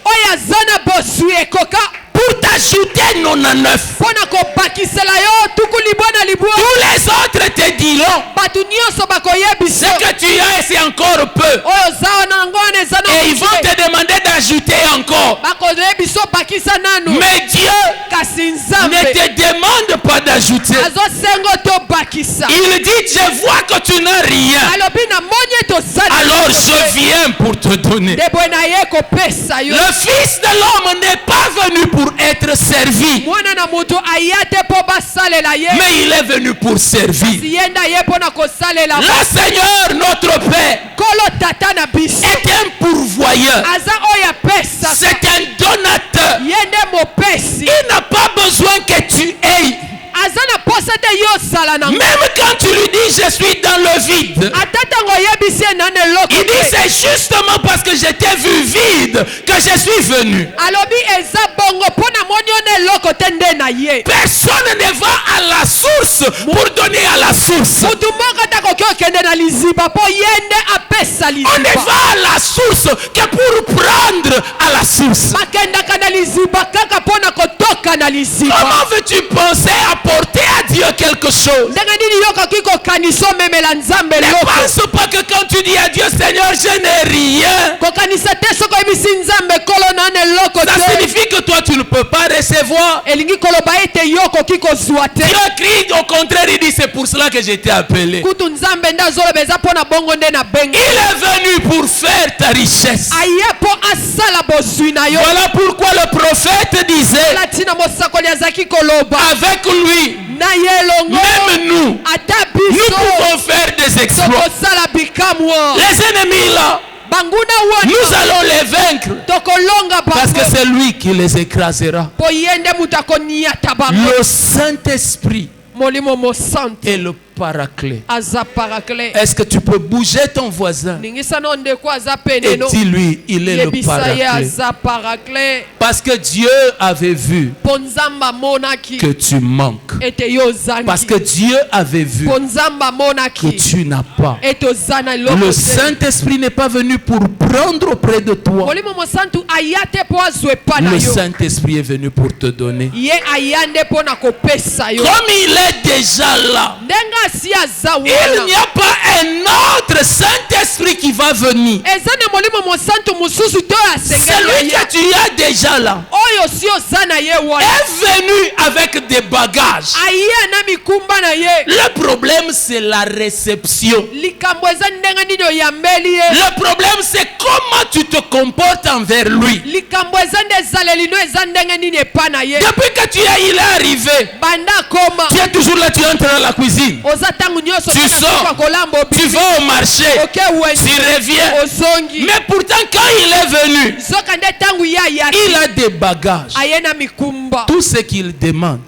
[SPEAKER 2] oyo aza na boswi ekoka
[SPEAKER 1] pour t'ajouter 99.
[SPEAKER 2] mpo na kobakisela yo tuku libwa na libwa.
[SPEAKER 1] Tous les autres te diront
[SPEAKER 2] bato nyonso bakoyebisa
[SPEAKER 1] ce que tu as et c'est encore peu.
[SPEAKER 2] oyo oza wana nango wana eza na
[SPEAKER 1] Et ils vont te demander d'ajouter encore.
[SPEAKER 2] bakoyebisa bakisa nanu.
[SPEAKER 1] Mais Dieu
[SPEAKER 2] kasi
[SPEAKER 1] ne
[SPEAKER 2] nzambe
[SPEAKER 1] te demande pas d'ajouter.
[SPEAKER 2] azosengo tobakisa.
[SPEAKER 1] Il dit je vois que tu n'as rien.
[SPEAKER 2] alobi na moni tozali
[SPEAKER 1] Alors je viens pour te donner.
[SPEAKER 2] nde boye na ye kopesa yo.
[SPEAKER 1] Le Fils de l'homme n'est pas venu pour être servi,
[SPEAKER 2] mwana na moto aya te mpo basalela ye
[SPEAKER 1] mais il est venu pour servir.
[SPEAKER 2] ye nda ye mpo na kosalela
[SPEAKER 1] Le Seigneur, notre Père,
[SPEAKER 2] kolo tata na biso
[SPEAKER 1] est un pourvoyeur.
[SPEAKER 2] aza oyo apesaka
[SPEAKER 1] C'est un donateur.
[SPEAKER 2] ye nde mopesi.
[SPEAKER 1] Il n'a pas besoin que tu aies.
[SPEAKER 2] aza na posa te yo osala na
[SPEAKER 1] Même quand tu lui dis je suis dans le vide,
[SPEAKER 2] ata ntango oyebisi ye nani eloko
[SPEAKER 1] il dit
[SPEAKER 2] te.
[SPEAKER 1] c'est justement parce que je t'ai vu vide que je suis venu.
[SPEAKER 2] alobi eza bongo mpo na moni yo na eloko te nde na ye.
[SPEAKER 1] Personne ne va à la source pour donner à la source.
[SPEAKER 2] mutu moko takoki okende na liziba mpo ye nde apesa
[SPEAKER 1] On ne
[SPEAKER 2] liziba.
[SPEAKER 1] va à la source que pour prendre à la source.
[SPEAKER 2] bakendaka na liziba kaka mpo na kotoka na liziba.
[SPEAKER 1] Comment veux-tu penser apporter à Dieu quelque chose?
[SPEAKER 2] ndenge nini yokoki kokanisa omemela nzambe
[SPEAKER 1] Ne
[SPEAKER 2] eloko.
[SPEAKER 1] pense pas que quand tu dis à Dieu Seigneur je n'ai rien,
[SPEAKER 2] kokanisa te soki oyebisi nzambe kolo nana eloko
[SPEAKER 1] ça
[SPEAKER 2] te.
[SPEAKER 1] signifie que toi tu ne peux pas recevoir.
[SPEAKER 2] elingi koloba ete yo okoki kozwa te.
[SPEAKER 1] Dieu crie au contraire, il dit c'est pour cela que j'ai été appelé.
[SPEAKER 2] kutu nzambe nde azoloba eza mpo na bongo nde na benga.
[SPEAKER 1] Il est venu pour faire ta richesse.
[SPEAKER 2] aya mpo asala bozwi na yo.
[SPEAKER 1] Voilà pourquoi le prophète disait
[SPEAKER 2] ala ntina mosakoli azalaki koloba
[SPEAKER 1] avec lui,
[SPEAKER 2] na ye elongo
[SPEAKER 1] même nous,
[SPEAKER 2] ata
[SPEAKER 1] nous
[SPEAKER 2] biso
[SPEAKER 1] pouvons faire des exploits.
[SPEAKER 2] tokosala bikamwa.
[SPEAKER 1] Les ennemis là,
[SPEAKER 2] banguna
[SPEAKER 1] nous
[SPEAKER 2] wana
[SPEAKER 1] allons les vaincre
[SPEAKER 2] tokolonga
[SPEAKER 1] parce que
[SPEAKER 2] bango
[SPEAKER 1] c'est lui qui les écrasera.
[SPEAKER 2] mpo ye nde moto akoniata bango.
[SPEAKER 1] Le Saint-Esprit
[SPEAKER 2] molimo mosante
[SPEAKER 1] est le paraclet.
[SPEAKER 2] aza parakle.
[SPEAKER 1] Est-ce que tu peux bouger ton voisin
[SPEAKER 2] ningisa no ndeko aza
[SPEAKER 1] et
[SPEAKER 2] pene no
[SPEAKER 1] dis-lui, il est le
[SPEAKER 2] yebisa ye
[SPEAKER 1] paraclet.
[SPEAKER 2] aza parakle.
[SPEAKER 1] Parce que Dieu avait vu
[SPEAKER 2] mpo nzambe amonaki
[SPEAKER 1] que tu manques.
[SPEAKER 2] ete yo ozangi.
[SPEAKER 1] Parce que Dieu avait vu
[SPEAKER 2] mpo nzambe
[SPEAKER 1] que
[SPEAKER 2] amonaki
[SPEAKER 1] tu n'as pas.
[SPEAKER 2] ete oza na eloko
[SPEAKER 1] Le
[SPEAKER 2] te.
[SPEAKER 1] Saint-Esprit n'est pas venu pour prendre auprès de toi.
[SPEAKER 2] molimo mosantu aya te mpo azwa epa na
[SPEAKER 1] Le
[SPEAKER 2] yo.
[SPEAKER 1] Saint-Esprit est venu pour te donner.
[SPEAKER 2] ye aya nde mpo na kopesa yo.
[SPEAKER 1] Comme il est déjà là,
[SPEAKER 2] ndenge asi aza
[SPEAKER 1] il
[SPEAKER 2] wana
[SPEAKER 1] n'y a pas un autre Saint-Esprit qui va venir.
[SPEAKER 2] eza na molimo mosantu mosusu te oyo asengeli
[SPEAKER 1] Celui
[SPEAKER 2] aya
[SPEAKER 1] que tu as déjà là
[SPEAKER 2] oyo si oza na ye wana
[SPEAKER 1] est venu avec des bagages.
[SPEAKER 2] aya na mikumba na ye.
[SPEAKER 1] Le problème, c'est la réception.
[SPEAKER 2] likambo eza ndenge nini oyambeli ye.
[SPEAKER 1] Le problème, c'est comment tu te comportes envers lui.
[SPEAKER 2] likambo eza nde ezaleli no eza ndenge nini epa na ye.
[SPEAKER 1] Depuis que il est arrivé,
[SPEAKER 2] banda akoma
[SPEAKER 1] tu es toujours là, tu entres dans la cuisine.
[SPEAKER 2] oza ntango nyonso
[SPEAKER 1] Tu sors.
[SPEAKER 2] kolamba
[SPEAKER 1] Tu vas au marché,
[SPEAKER 2] oke wenze
[SPEAKER 1] tu reviens.
[SPEAKER 2] ozongi.
[SPEAKER 1] Mais pourtant, quand il est venu,
[SPEAKER 2] zoka nde ntango ye ayaki
[SPEAKER 1] il a des bagages.
[SPEAKER 2] aye na mikumba
[SPEAKER 1] Tout ce qu'il demande,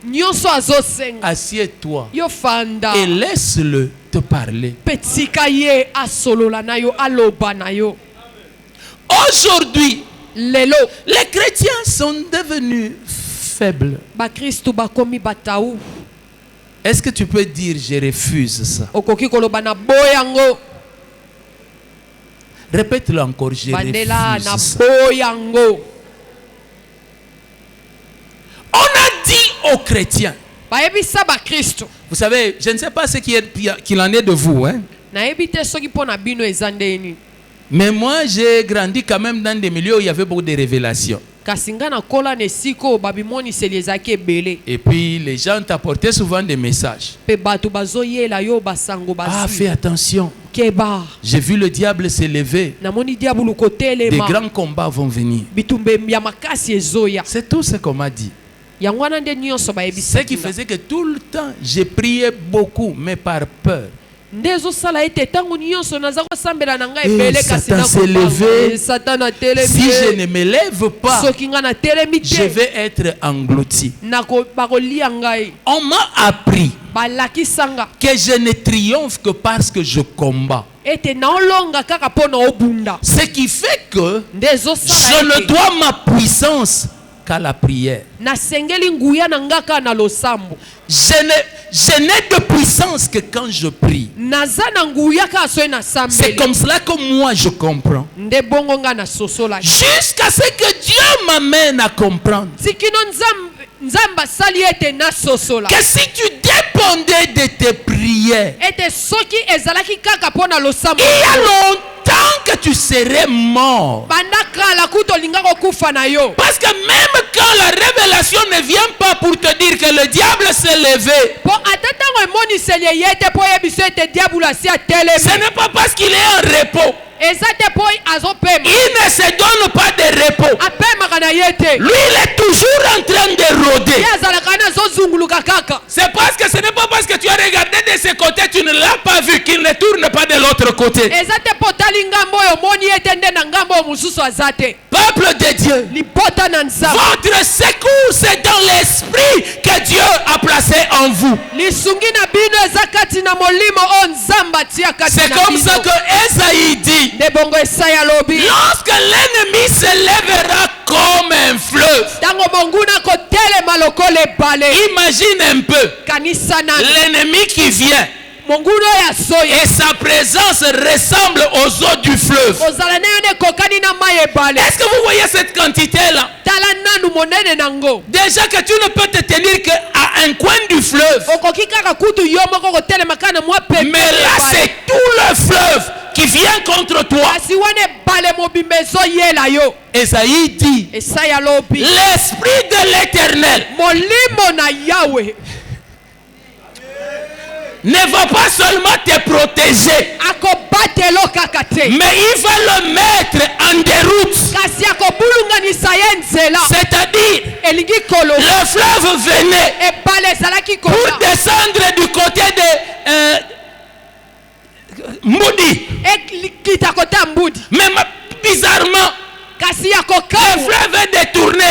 [SPEAKER 2] nyonso azosenga.
[SPEAKER 1] assieds-toi
[SPEAKER 2] yo fanda
[SPEAKER 1] et laisse-le te parler.
[SPEAKER 2] mpe tika ye asolola na yo aloba na yo.
[SPEAKER 1] Aujourd'hui,
[SPEAKER 2] lelo
[SPEAKER 1] les chrétiens sont devenus faibles.
[SPEAKER 2] bakristu bakomi batau.
[SPEAKER 1] Est-ce que tu peux dire je refuse ça?
[SPEAKER 2] okoki koloba na boyango.
[SPEAKER 1] Répète-le encore, je
[SPEAKER 2] bandela na
[SPEAKER 1] refuse.
[SPEAKER 2] boyango.
[SPEAKER 1] On a dit aux chrétiens,
[SPEAKER 2] Bayebisa ba Kristo.
[SPEAKER 1] vous savez, je ne sais pas ce qu'il en est de vous, hein?
[SPEAKER 2] Nayebi te soki pona bino ezandeni.
[SPEAKER 1] Mais moi, j'ai grandi quand même dans des milieux où il y avait beaucoup de révélations.
[SPEAKER 2] Kasinga na kola ne siko babimoni seliezaki ebele.
[SPEAKER 1] Et puis, les gens t'apportaient souvent des messages.
[SPEAKER 2] Pe bato bazoyela yo basango
[SPEAKER 1] Ah,
[SPEAKER 2] bazi.
[SPEAKER 1] fais attention.
[SPEAKER 2] Keba.
[SPEAKER 1] J'ai vu le diable s'élever.
[SPEAKER 2] Namoni diabulu
[SPEAKER 1] Des
[SPEAKER 2] kotelema.
[SPEAKER 1] grands combats vont venir.
[SPEAKER 2] Bitumbe ya makasi ezoya.
[SPEAKER 1] C'est tout ce qu'on m'a dit.
[SPEAKER 2] Yango wana nde nyonso
[SPEAKER 1] Ce
[SPEAKER 2] bayebisa.
[SPEAKER 1] qui faisait que tout le temps, j'ai prié beaucoup, mais par peur.
[SPEAKER 2] Nde ezosala ete ntango nyonso naza kosambela na ngai
[SPEAKER 1] Et
[SPEAKER 2] ebele kasi
[SPEAKER 1] Satan s'est levé.
[SPEAKER 2] Satan
[SPEAKER 1] Si
[SPEAKER 2] atelemi.
[SPEAKER 1] je ne me lève pas,
[SPEAKER 2] Soki nga natelemi
[SPEAKER 1] je
[SPEAKER 2] te
[SPEAKER 1] vais être englouti.
[SPEAKER 2] bakolia ngai.
[SPEAKER 1] On m'a appris
[SPEAKER 2] Balakisanga
[SPEAKER 1] que je ne triomphe que parce que je combats.
[SPEAKER 2] ete naolonga kaka mpona obunda.
[SPEAKER 1] Ce qui fait que
[SPEAKER 2] Nde
[SPEAKER 1] je
[SPEAKER 2] ezosala
[SPEAKER 1] ne
[SPEAKER 2] ete
[SPEAKER 1] dois ma puissance qu'à la prière.
[SPEAKER 2] nasengeli nguya na nga kaka na losambo.
[SPEAKER 1] Je n'ai de puissance que quand je prie.
[SPEAKER 2] Naza na nguya kaka soki
[SPEAKER 1] C'est
[SPEAKER 2] nasambeli.
[SPEAKER 1] comme cela que moi je comprends.
[SPEAKER 2] Nde bongo nga na sosola.
[SPEAKER 1] Jusqu'à ce que Dieu m'amène à comprendre
[SPEAKER 2] Tikino nzambe asali ete nasosola.
[SPEAKER 1] que si tu dépendais de tes prières,
[SPEAKER 2] Ete soki ezalaki kaka mpona losambo.
[SPEAKER 1] il y a longtemps que tu serais mort.
[SPEAKER 2] Banda kala kuto linga kokufa na yo.
[SPEAKER 1] Parce que même quand la révélation ne vient pas pour te dire que le diable s'est levé,
[SPEAKER 2] Po ata ntango emoniseli eyete mpo yebiso ete diabulu asi atelemi.
[SPEAKER 1] ce n'est pas parce qu'il est en repos.
[SPEAKER 2] Eza te mpo azopema.
[SPEAKER 1] Il ne se donne pas de repos.
[SPEAKER 2] Apemaka na ye te.
[SPEAKER 1] Lui, il est toujours en train de rôder.
[SPEAKER 2] Ye azalaka na azozunguluka kaka.
[SPEAKER 1] C'est parce que ce n'est pas parce que tu as regardé de ce côté, tu ne l'as pas vu, qu'il ne tourne pas de l'autre côté.
[SPEAKER 2] Eza te mpo otali ngambo oyo omoni ete nde na ngambo oyo mosusu aza te.
[SPEAKER 1] Peuple de Dieu,
[SPEAKER 2] Libota na nzambe.
[SPEAKER 1] votre secours, c'est dans l'esprit que Dieu a placé en vous.
[SPEAKER 2] Lisungi na bino eza kati na molimo oyo nzambe atia kati
[SPEAKER 1] C'est
[SPEAKER 2] na
[SPEAKER 1] comme ça
[SPEAKER 2] bino.
[SPEAKER 1] que Esaïe dit,
[SPEAKER 2] Nde bongo Esaya lobi.
[SPEAKER 1] lorsque l'ennemi se lèvera comme un fleuve,
[SPEAKER 2] Ntango monguna kotelema lokola ebale.
[SPEAKER 1] imagine un peu
[SPEAKER 2] Kanisa nani.
[SPEAKER 1] l'ennemi qui vient
[SPEAKER 2] Monguna oyo asoya.
[SPEAKER 1] et sa présence ressemble aux eaux du fleuve.
[SPEAKER 2] Ozala na yo nde ekokani na mai ebale.
[SPEAKER 1] Est-ce que vous voyez cette quantité-là?
[SPEAKER 2] Tala nanu monene nango.
[SPEAKER 1] Déjà que tu ne peux te tenir qu'à un coin du fleuve.
[SPEAKER 2] Okoki kaka kutu yo moko kotelema kana mwa pepe.
[SPEAKER 1] Mais là, c'est tout le fleuve qui vient contre toi.
[SPEAKER 2] Kasi wana ebale mobimba ezoyela yo.
[SPEAKER 1] Esaïe dit,
[SPEAKER 2] Esaya lobi.
[SPEAKER 1] l'esprit de l'Éternel
[SPEAKER 2] Molimo na Yawe
[SPEAKER 1] ne va pas seulement te protéger,
[SPEAKER 2] akobatelo kaka te.
[SPEAKER 1] mais il va le mettre en déroute.
[SPEAKER 2] Kasi akobulunganisa ye nzela.
[SPEAKER 1] C'est-à-dire,
[SPEAKER 2] Elingi kolo.
[SPEAKER 1] le fleuve venait
[SPEAKER 2] Ebale ezalaki
[SPEAKER 1] pour
[SPEAKER 2] kola.
[SPEAKER 1] descendre du côté de Moudi.
[SPEAKER 2] Ekita kota mbudi.
[SPEAKER 1] Mais bizarrement,
[SPEAKER 2] Kasi
[SPEAKER 1] le
[SPEAKER 2] yakokamu.
[SPEAKER 1] fleuve est détourné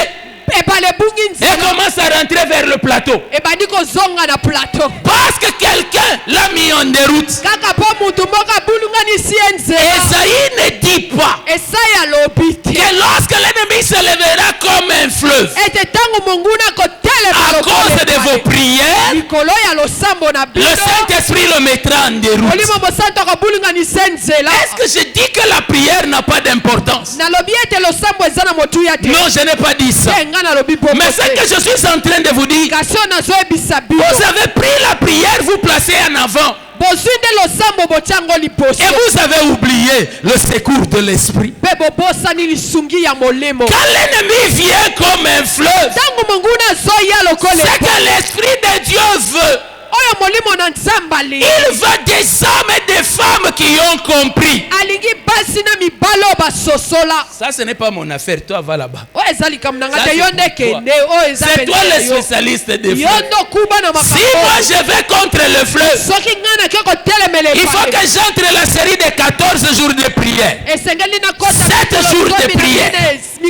[SPEAKER 2] Ebale bungi
[SPEAKER 1] et
[SPEAKER 2] nzela.
[SPEAKER 1] commence à rentrer vers le plateau.
[SPEAKER 2] Ebandi kozonga na plateau.
[SPEAKER 1] Parce que quelqu'un l'a mis en déroute.
[SPEAKER 2] Kaka po mutu moko abulunganisi ye nzela.
[SPEAKER 1] Esaïe ne dit pas
[SPEAKER 2] Esaya lobi te.
[SPEAKER 1] que lorsque l'ennemi se lèvera comme un fleuve,
[SPEAKER 2] Ete tango monguna kotelema
[SPEAKER 1] à
[SPEAKER 2] lokola
[SPEAKER 1] cause de
[SPEAKER 2] ebale.
[SPEAKER 1] vos prières,
[SPEAKER 2] Likolo ya losambo na
[SPEAKER 1] le
[SPEAKER 2] bino.
[SPEAKER 1] Saint-Esprit le mettra en déroute.
[SPEAKER 2] Olimo mosantu akobulunganisa nzela.
[SPEAKER 1] Est-ce que je dis que la prière n'a pas d'importance?
[SPEAKER 2] Nalobi ete losambo eza na motuya te.
[SPEAKER 1] Non, je n'ai pas dit ça.
[SPEAKER 2] Te nga nalobi bongo
[SPEAKER 1] Mais ce
[SPEAKER 2] te.
[SPEAKER 1] que je suis en train de vous dire,
[SPEAKER 2] Kasi oyo nazoyebisa bino.
[SPEAKER 1] vous avez pris la prière, vous placez en avant,
[SPEAKER 2] Bozwi nde losambo botiango liboso.
[SPEAKER 1] et vous avez oublié le secours de l'Esprit.
[SPEAKER 2] Mpe bobosani lisungi ya molimo.
[SPEAKER 1] Quand l'ennemi vient comme un fleuve,
[SPEAKER 2] Ntango monguna azoya lokola
[SPEAKER 1] c'est
[SPEAKER 2] ebale.
[SPEAKER 1] que l'Esprit de Dieu veut.
[SPEAKER 2] Oyo molimo na nzambe alingi.
[SPEAKER 1] Il veut des hommes et des femmes qui ont compris.
[SPEAKER 2] Alingi basi na mibali oyo basosola.
[SPEAKER 1] Ça, ce n'est pas mon affaire. Toi, va là-bas.
[SPEAKER 2] Oyo eza likambo na nga
[SPEAKER 1] Ça,
[SPEAKER 2] te.
[SPEAKER 1] c'est
[SPEAKER 2] Yo
[SPEAKER 1] pour
[SPEAKER 2] nde
[SPEAKER 1] toi.
[SPEAKER 2] kende. Oyo eza
[SPEAKER 1] C'est toi
[SPEAKER 2] pene
[SPEAKER 1] le
[SPEAKER 2] na yo.
[SPEAKER 1] spécialiste des
[SPEAKER 2] Yo
[SPEAKER 1] fleuves.
[SPEAKER 2] ndo kuba na
[SPEAKER 1] Si
[SPEAKER 2] makambo.
[SPEAKER 1] moi je vais contre le fleuve,
[SPEAKER 2] Soki nga nake kotelemela
[SPEAKER 1] il faut
[SPEAKER 2] ebale.
[SPEAKER 1] que j'entre la série de 14 jours de prière.
[SPEAKER 2] Esengeli nakota
[SPEAKER 1] 7 jours de prière.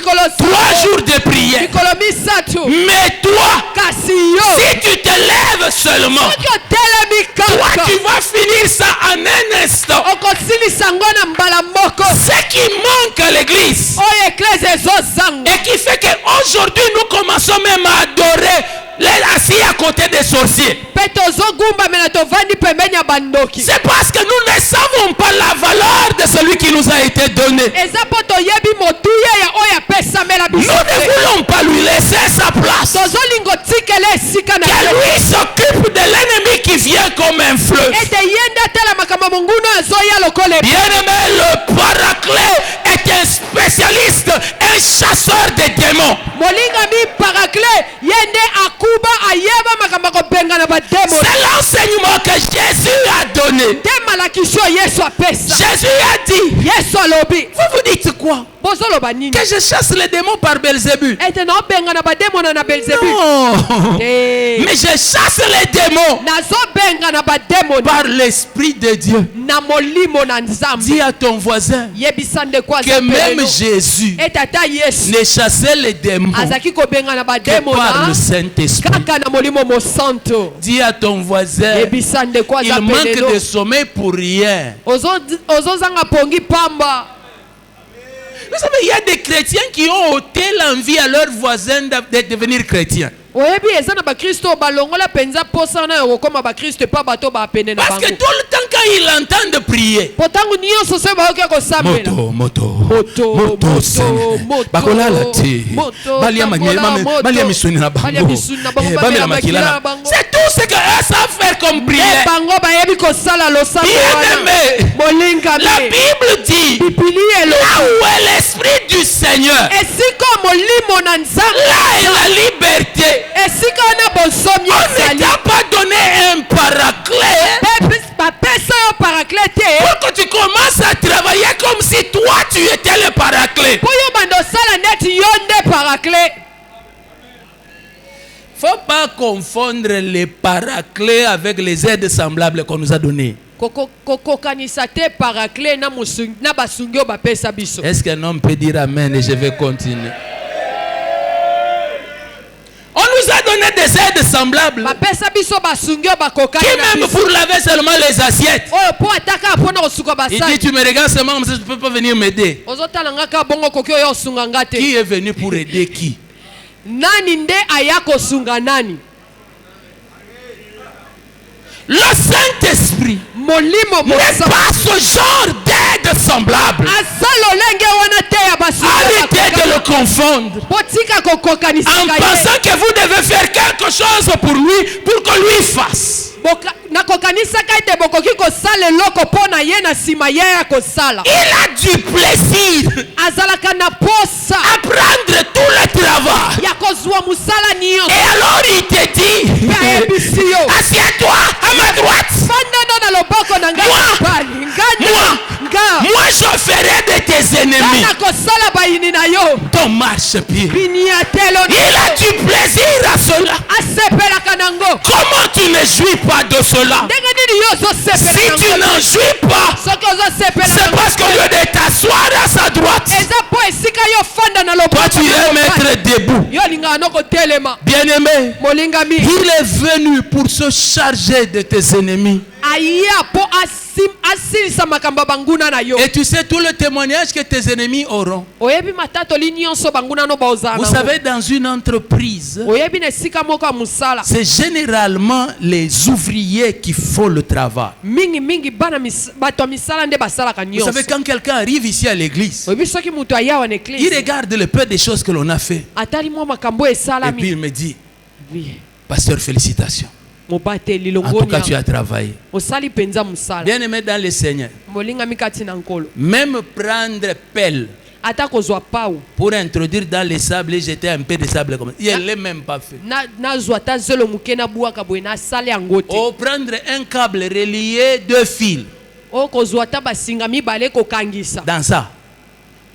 [SPEAKER 1] 3 jours de prière. Mais toi, si tu te lèves seulement, toi tu vas finir ça en un instant. Ce qui manque à l'église et qui fait qu'aujourd'hui nous commençons même à adorer les assis à côté des sorciers. C'est parce que nous ne savons pas la valeur de celui qui nous a été donné. Nous ne voulons pas lui laisser sa place. Que lui s'occupe de l'ennemi qui vient comme un fleuve. Bien-aimé, le paraclet est un spécialiste, un chasseur de démons. C'est l'enseignement que Jésus a donné. Jésus a dit, vous vous dites quoi? Que je chasse les démons par Belzébul. Non. Mais je chasse les démons par l'Esprit de Dieu. Dis à ton voisin que même Jésus ne chassait les démons que par le Saint-Esprit. Dis à ton voisin, il manque de sommeil pour rien. Vous savez, il y a des chrétiens qui ont ôté l'envie à leurs voisins de devenir chrétiens. Parce que tout le temps quand ils entendent prier, c'est tout ce que ça fait comme prière. La Bible dit, là où est l'Esprit du Seigneur, là est la liberté. On ne t'a pas donné un paraclet pour que tu commences à travailler comme si toi tu étais le paraclet. Faut pas confondre les paraclets avec les aides semblables qu'on nous a données. Est-ce qu'un homme peut dire amen et je vais continuer? On nous a donné des aides semblables qui même pour laver seulement les assiettes. Il dit tu me regardes seulement comme ça, tu ne peux pas venir m'aider. Qui est venu pour aider qui? Le Saint-Esprit n'est pas ce genre d'aide semblable. Arrêtez de le confondre en pensant que vous devez faire quelque chose pour lui, pour que lui fasse. Il a du plaisir à prendre tout le travail. Et alors il te dit, assieds-toi à ma droite. Moi je ferai de tes ennemis ton marchepied. Il a du plaisir à cela. Comment tu ne jouis pas de cela? Si tu n'en jouis pas, c'est parce qu'au lieu de t'asseoir à sa droite, toi tu aimes être debout. Bien-aimé, il est venu pour se charger de tes ennemis. Et tu sais tout le témoignage que tes ennemis auront. Vous savez, dans une entreprise, c'est généralement les ouvriers qui font le travail. Vous savez, quand quelqu'un arrive ici à l'église, il regarde le peu des choses que l'on a fait. Et puis il me dit, pasteur, félicitations. En tout cas, tu as travaillé. Bien aimé dans le Seigneur, même prendre pelle pour introduire dans les sables et jeter un peu de sable comme ça, il ne l'a même pas fait. Ou prendre un câble relié 2 fils. Dans ça,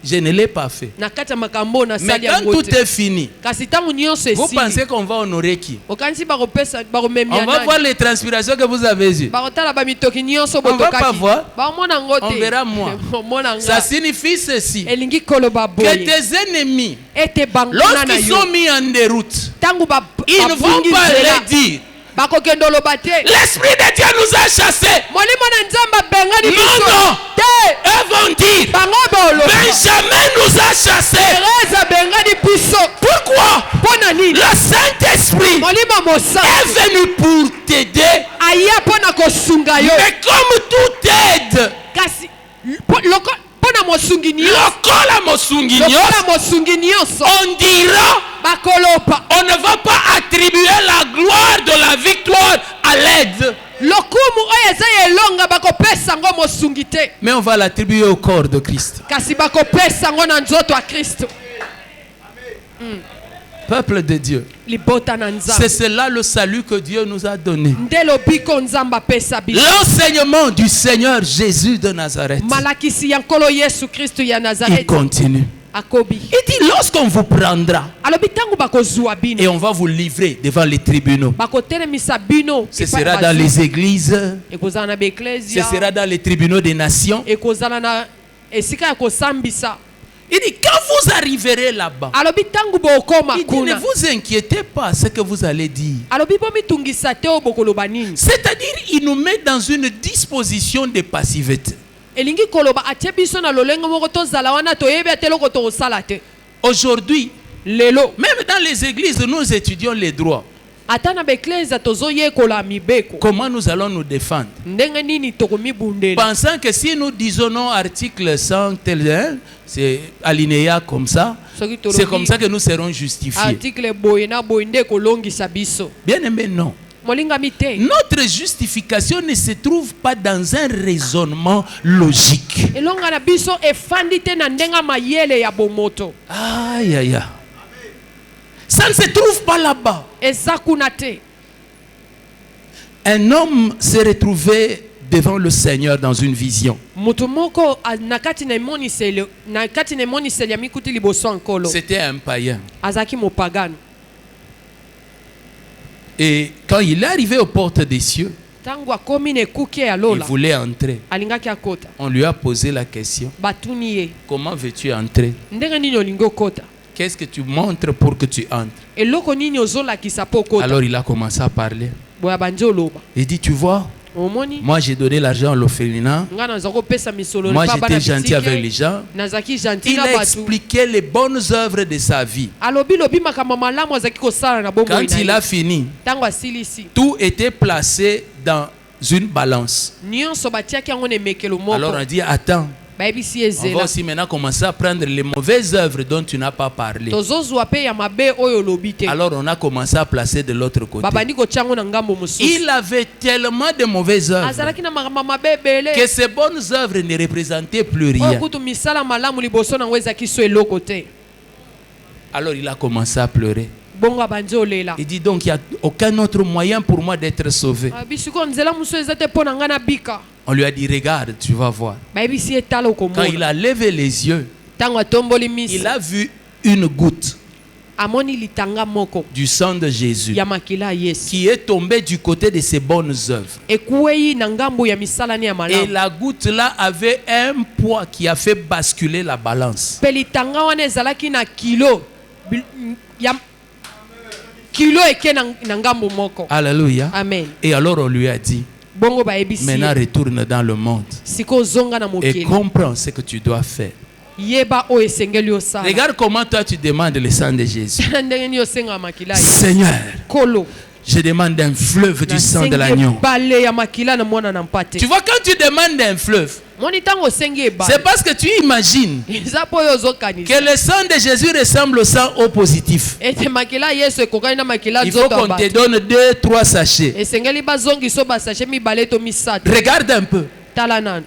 [SPEAKER 1] je ne l'ai pas fait.
[SPEAKER 2] Na kati ya makambo na
[SPEAKER 1] Mais
[SPEAKER 2] sali
[SPEAKER 1] quand
[SPEAKER 2] yango
[SPEAKER 1] tout
[SPEAKER 2] te.
[SPEAKER 1] est fini,
[SPEAKER 2] Kasi tangu nyonso
[SPEAKER 1] vous
[SPEAKER 2] esili.
[SPEAKER 1] pensez qu'on va honorer qui?
[SPEAKER 2] Okanisi bakopesa bakomemia
[SPEAKER 1] On va voir les transpirations que vous avez eues.
[SPEAKER 2] bakotala bamitoki nyonso
[SPEAKER 1] On va pas
[SPEAKER 2] botokaki.
[SPEAKER 1] voir.
[SPEAKER 2] Baomona ngo te.
[SPEAKER 1] On verra moi.
[SPEAKER 2] Omona
[SPEAKER 1] Ça
[SPEAKER 2] nga.
[SPEAKER 1] signifie ceci.
[SPEAKER 2] Elingi koloba
[SPEAKER 1] Que
[SPEAKER 2] boye.
[SPEAKER 1] tes ennemis,
[SPEAKER 2] Ete banguna na
[SPEAKER 1] lorsqu'ils
[SPEAKER 2] yo.
[SPEAKER 1] sont mis en déroute,
[SPEAKER 2] Tangu
[SPEAKER 1] ils ne vont
[SPEAKER 2] babungi
[SPEAKER 1] pas
[SPEAKER 2] nzela.
[SPEAKER 1] leur dire
[SPEAKER 2] Bakokende oloba te.
[SPEAKER 1] l'Esprit de Dieu nous a chassés.
[SPEAKER 2] Molimo na nzamba bengani
[SPEAKER 1] Non,
[SPEAKER 2] biso.
[SPEAKER 1] non.
[SPEAKER 2] Te.
[SPEAKER 1] Eux vont dire
[SPEAKER 2] Bango boloba.
[SPEAKER 1] Benjamin nous a chassés.
[SPEAKER 2] Teresa bengani biso.
[SPEAKER 1] Pourquoi?
[SPEAKER 2] Pona nini?
[SPEAKER 1] Le Saint-Esprit
[SPEAKER 2] Molimo mosantu.
[SPEAKER 1] est venu pour t'aider.
[SPEAKER 2] Aya pona kosunga yo.
[SPEAKER 1] Mais comme tout aide,
[SPEAKER 2] Kasi pona mosungi nyonso.
[SPEAKER 1] lokola mosungi nyonso,
[SPEAKER 2] Lokola mosungi nyonso.
[SPEAKER 1] on dira
[SPEAKER 2] Bakolopa.
[SPEAKER 1] on ne va pas attribuer la gloire de la victoire à l'aide,
[SPEAKER 2] Lokumu oyo eza elonga bakopesa ngo mosungi te.
[SPEAKER 1] mais on va l'attribuer au corps de Christ.
[SPEAKER 2] Kasi bakopesa ngo na nzoto ya Kristo.
[SPEAKER 1] Peuple de Dieu,
[SPEAKER 2] Libota na
[SPEAKER 1] c'est
[SPEAKER 2] nzambe.
[SPEAKER 1] cela le salut que Dieu nous a donné.
[SPEAKER 2] Ndelo biko nzamba pesa biso.
[SPEAKER 1] L'enseignement du Seigneur Jésus de Nazareth.
[SPEAKER 2] Malakisi ya nkolo Yesu Kristo ya
[SPEAKER 1] Il
[SPEAKER 2] Nazareth.
[SPEAKER 1] continue.
[SPEAKER 2] Akobi.
[SPEAKER 1] Il dit lorsqu'on vous prendra
[SPEAKER 2] Alobi tangu bakozwa bino.
[SPEAKER 1] et on va vous livrer devant les tribunaux.
[SPEAKER 2] Bakotelemisa bino.
[SPEAKER 1] Ce sera dans les églises,
[SPEAKER 2] Ekozala na
[SPEAKER 1] ce
[SPEAKER 2] baeklezia.
[SPEAKER 1] sera dans les tribunaux des nations.
[SPEAKER 2] Ekozala na esika ya kosambisa.
[SPEAKER 1] Il dit quand vous arriverez là-bas,
[SPEAKER 2] Alobi tangu bokoma
[SPEAKER 1] il dit ne
[SPEAKER 2] kuna.
[SPEAKER 1] vous inquiétez pas ce que vous allez dire.
[SPEAKER 2] Alobi bomitungisa te obokoloba nini.
[SPEAKER 1] C'est-à-dire il nous met dans une disposition de passivité.
[SPEAKER 2] Elingi koloba atie biso na lolengo moko tozala wana toyebi ate eloko tokosala te.
[SPEAKER 1] Aujourd'hui,
[SPEAKER 2] Lelo
[SPEAKER 1] même dans les églises, nous étudions les droits.
[SPEAKER 2] ata na baeklezia tozoyekola mibeko.
[SPEAKER 1] Comment nous allons nous défendre?
[SPEAKER 2] Ndenge nini tokomibundela.
[SPEAKER 1] Pensant que si nous disons non, article 100, tel, hein, c'est alinéa comme ça,
[SPEAKER 2] Soki
[SPEAKER 1] c'est
[SPEAKER 2] tolobi
[SPEAKER 1] comme ça que nous serons justifiés.
[SPEAKER 2] article boye na boye nde kolongisa biso.
[SPEAKER 1] Bien aimé, non.
[SPEAKER 2] Molingami te.
[SPEAKER 1] Notre justification ne se trouve pas dans un raisonnement logique.
[SPEAKER 2] Elonga na biso efandi te na ndenga mayele ya bomoto.
[SPEAKER 1] Aïe, aïe, aïe. Ça ne se trouve pas là-bas.
[SPEAKER 2] Eza kuna te.
[SPEAKER 1] Un homme s'est retrouvé devant le Seigneur dans une vision.
[SPEAKER 2] Mutu moko na kati na emoniseli ya mikuti liboso nkolo.
[SPEAKER 1] C'était un païen.
[SPEAKER 2] Azaki mopagano.
[SPEAKER 1] Et quand il est arrivé aux portes des cieux,
[SPEAKER 2] Tangu akomi na ekuke ya
[SPEAKER 1] il
[SPEAKER 2] lola.
[SPEAKER 1] voulait entrer.
[SPEAKER 2] Alingaki akota.
[SPEAKER 1] On lui a posé la question,
[SPEAKER 2] Batuni ye.
[SPEAKER 1] comment veux-tu entrer?
[SPEAKER 2] Ndenge nini olingi okota?
[SPEAKER 1] Qu'est-ce que tu montres pour que tu entres?
[SPEAKER 2] Eloko nini ozolakisa po okota?
[SPEAKER 1] Alors il a commencé à parler.
[SPEAKER 2] Boya bandi oloba.
[SPEAKER 1] Il dit, tu vois,
[SPEAKER 2] Omoni?
[SPEAKER 1] moi j'ai donné l'argent à l'orphelinat.
[SPEAKER 2] Nga naza kopesa misolo
[SPEAKER 1] Moi
[SPEAKER 2] pa bana
[SPEAKER 1] j'étais gentil
[SPEAKER 2] bitike.
[SPEAKER 1] avec les gens.
[SPEAKER 2] Nazaki gentil
[SPEAKER 1] Il
[SPEAKER 2] na
[SPEAKER 1] a
[SPEAKER 2] batu.
[SPEAKER 1] expliqué les bonnes œuvres de sa vie.
[SPEAKER 2] Alobi lobi makambo malamu azaki kosala na bomoi
[SPEAKER 1] Quand
[SPEAKER 2] na
[SPEAKER 1] il
[SPEAKER 2] ye.
[SPEAKER 1] a fini,
[SPEAKER 2] Tango asilisi.
[SPEAKER 1] tout était placé dans une balance.
[SPEAKER 2] Nyonso batiaki yango na emekelo moko.
[SPEAKER 1] Alors on dit, attends,
[SPEAKER 2] Bayebisi
[SPEAKER 1] on va
[SPEAKER 2] ezela.
[SPEAKER 1] aussi maintenant commencer à prendre les mauvaises œuvres dont tu n'as pas parlé.
[SPEAKER 2] Tozozwa pe ya mabe oyo lobi te.
[SPEAKER 1] Alors on a commencé à placer de l'autre côté.
[SPEAKER 2] Babandi kotia yango na ngambo mosusu.
[SPEAKER 1] Il avait tellement de mauvaises œuvres
[SPEAKER 2] Azalaki na makambo mabe ebele.
[SPEAKER 1] que ces bonnes œuvres ne représentaient plus
[SPEAKER 2] Oyo
[SPEAKER 1] rien.
[SPEAKER 2] kutu misala malamu liboso nango ezaki so eloko te.
[SPEAKER 1] Alors il a commencé à pleurer.
[SPEAKER 2] Bongo abandi olela.
[SPEAKER 1] Il dit donc il n'y a aucun autre moyen pour moi d'être sauvé.
[SPEAKER 2] Bisiko nzela muso eza te mpo na nga na bika.
[SPEAKER 1] On lui a dit, regarde, tu vas voir.
[SPEAKER 2] Bayebisi ye tala
[SPEAKER 1] Quand il
[SPEAKER 2] okomona.
[SPEAKER 1] a levé les yeux,
[SPEAKER 2] Tango atomboli
[SPEAKER 1] il
[SPEAKER 2] miso.
[SPEAKER 1] a vu une goutte
[SPEAKER 2] Amoni litanga moko
[SPEAKER 1] du sang de Jésus
[SPEAKER 2] ya makila ya Yesu.
[SPEAKER 1] qui est tombée du côté de ses bonnes œuvres.
[SPEAKER 2] Ekuwei na ngambo ya misala ni ya
[SPEAKER 1] Et
[SPEAKER 2] malamu.
[SPEAKER 1] la goutte là avait un poids qui a fait basculer la balance.
[SPEAKER 2] Pe litanga wana ezalaki na kilo. Ya kilo eke na ngambo moko.
[SPEAKER 1] Alléluia.
[SPEAKER 2] Amen.
[SPEAKER 1] Et alors on lui a dit,
[SPEAKER 2] Bongo bayebisi
[SPEAKER 1] maintenant
[SPEAKER 2] ye.
[SPEAKER 1] retourne dans le monde
[SPEAKER 2] Siko zonga na
[SPEAKER 1] et
[SPEAKER 2] mokili.
[SPEAKER 1] comprends ce que tu dois faire.
[SPEAKER 2] Yeba o esengeli osala.
[SPEAKER 1] Regarde comment toi tu demandes le sang de Jésus.
[SPEAKER 2] Ndenge ni osenga makila ya
[SPEAKER 1] Seigneur,
[SPEAKER 2] kolo.
[SPEAKER 1] je demande un fleuve du sang de l'agneau.
[SPEAKER 2] Bale ya makila na mwana na mpate.
[SPEAKER 1] Tu vois, quand tu demandes un fleuve,
[SPEAKER 2] Moni tango osengi ebale.
[SPEAKER 1] c'est parce que tu imagines
[SPEAKER 2] Eza po yo ozokanisa.
[SPEAKER 1] que le sang de Jésus ressemble au sang O positif.
[SPEAKER 2] Ete makila Yesu ekokani na makila
[SPEAKER 1] Il faut
[SPEAKER 2] nzoto
[SPEAKER 1] qu'on te
[SPEAKER 2] abate.
[SPEAKER 1] donne 2-3 sachets.
[SPEAKER 2] Esengeli bazongi so basashe mibale to misato.
[SPEAKER 1] Regarde un peu.
[SPEAKER 2] Tala nanu.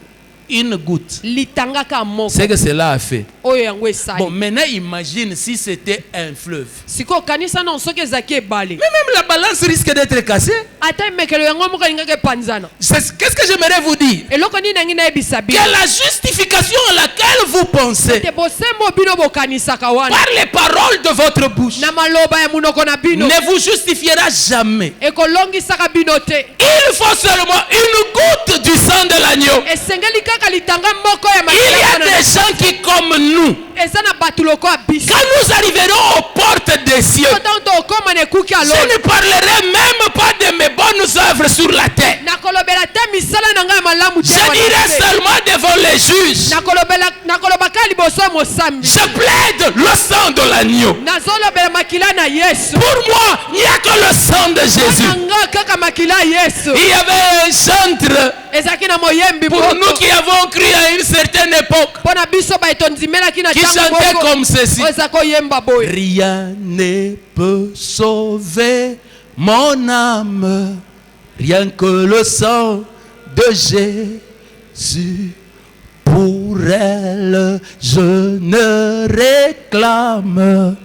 [SPEAKER 1] une goutte.
[SPEAKER 2] litanga ka moko
[SPEAKER 1] C'est que cela a fait.
[SPEAKER 2] oyo yango esali.
[SPEAKER 1] Bon, maintenant imagine si c'était un fleuve.
[SPEAKER 2] Siko kanisa na soki ezaki ebale.
[SPEAKER 1] Mais même la balance risque d'être cassée.
[SPEAKER 2] Ata emekelo yango moko alingaka epanzana.
[SPEAKER 1] Qu'est-ce que j'aimerais vous dire?
[SPEAKER 2] Eloko nini nangi nayebisa bino.
[SPEAKER 1] Que la justification à laquelle vous pensez
[SPEAKER 2] Te bosembo bino bokanisaka wana.
[SPEAKER 1] par les paroles de votre bouche
[SPEAKER 2] Na maloba ya munoko na bino.
[SPEAKER 1] ne vous justifiera jamais.
[SPEAKER 2] Ekolongisaka bino te.
[SPEAKER 1] Il faut seulement une goutte du sang de l'agneau.
[SPEAKER 2] Esengeli kaka litanga moko ya
[SPEAKER 1] Il y a
[SPEAKER 2] makila.
[SPEAKER 1] des gens qui, comme nous,
[SPEAKER 2] Eza na batu loko abiso.
[SPEAKER 1] quand nous arriverons aux portes des cieux,
[SPEAKER 2] Tanto okoma ne kuki
[SPEAKER 1] je
[SPEAKER 2] alo.
[SPEAKER 1] ne parlerai même pas de mes bonnes œuvres sur la terre.
[SPEAKER 2] Nakolobela te misala na ngai malamu te.
[SPEAKER 1] Je dirai seulement devant les juges,
[SPEAKER 2] nakolobaka liboso ya mosambi.
[SPEAKER 1] je plaide le sang de l'agneau.
[SPEAKER 2] Nazolobela makila na Yesu.
[SPEAKER 1] Pour moi, il n'y a que le sang de Jésus.
[SPEAKER 2] Nanga kaka makila ya Yesu.
[SPEAKER 1] Il y avait un chantre
[SPEAKER 2] Ezaki na moyembi
[SPEAKER 1] pour
[SPEAKER 2] moko.
[SPEAKER 1] nous qui avons cru à une certaine époque
[SPEAKER 2] Pona biso ba etonzimelaki na
[SPEAKER 1] qui
[SPEAKER 2] tango
[SPEAKER 1] chantait
[SPEAKER 2] moko.
[SPEAKER 1] comme ceci.
[SPEAKER 2] Oyo ezaka oyemba boye.
[SPEAKER 1] Rien ne peut sauver mon âme, rien que le sang de Jésus. Pour elle, je ne réclame.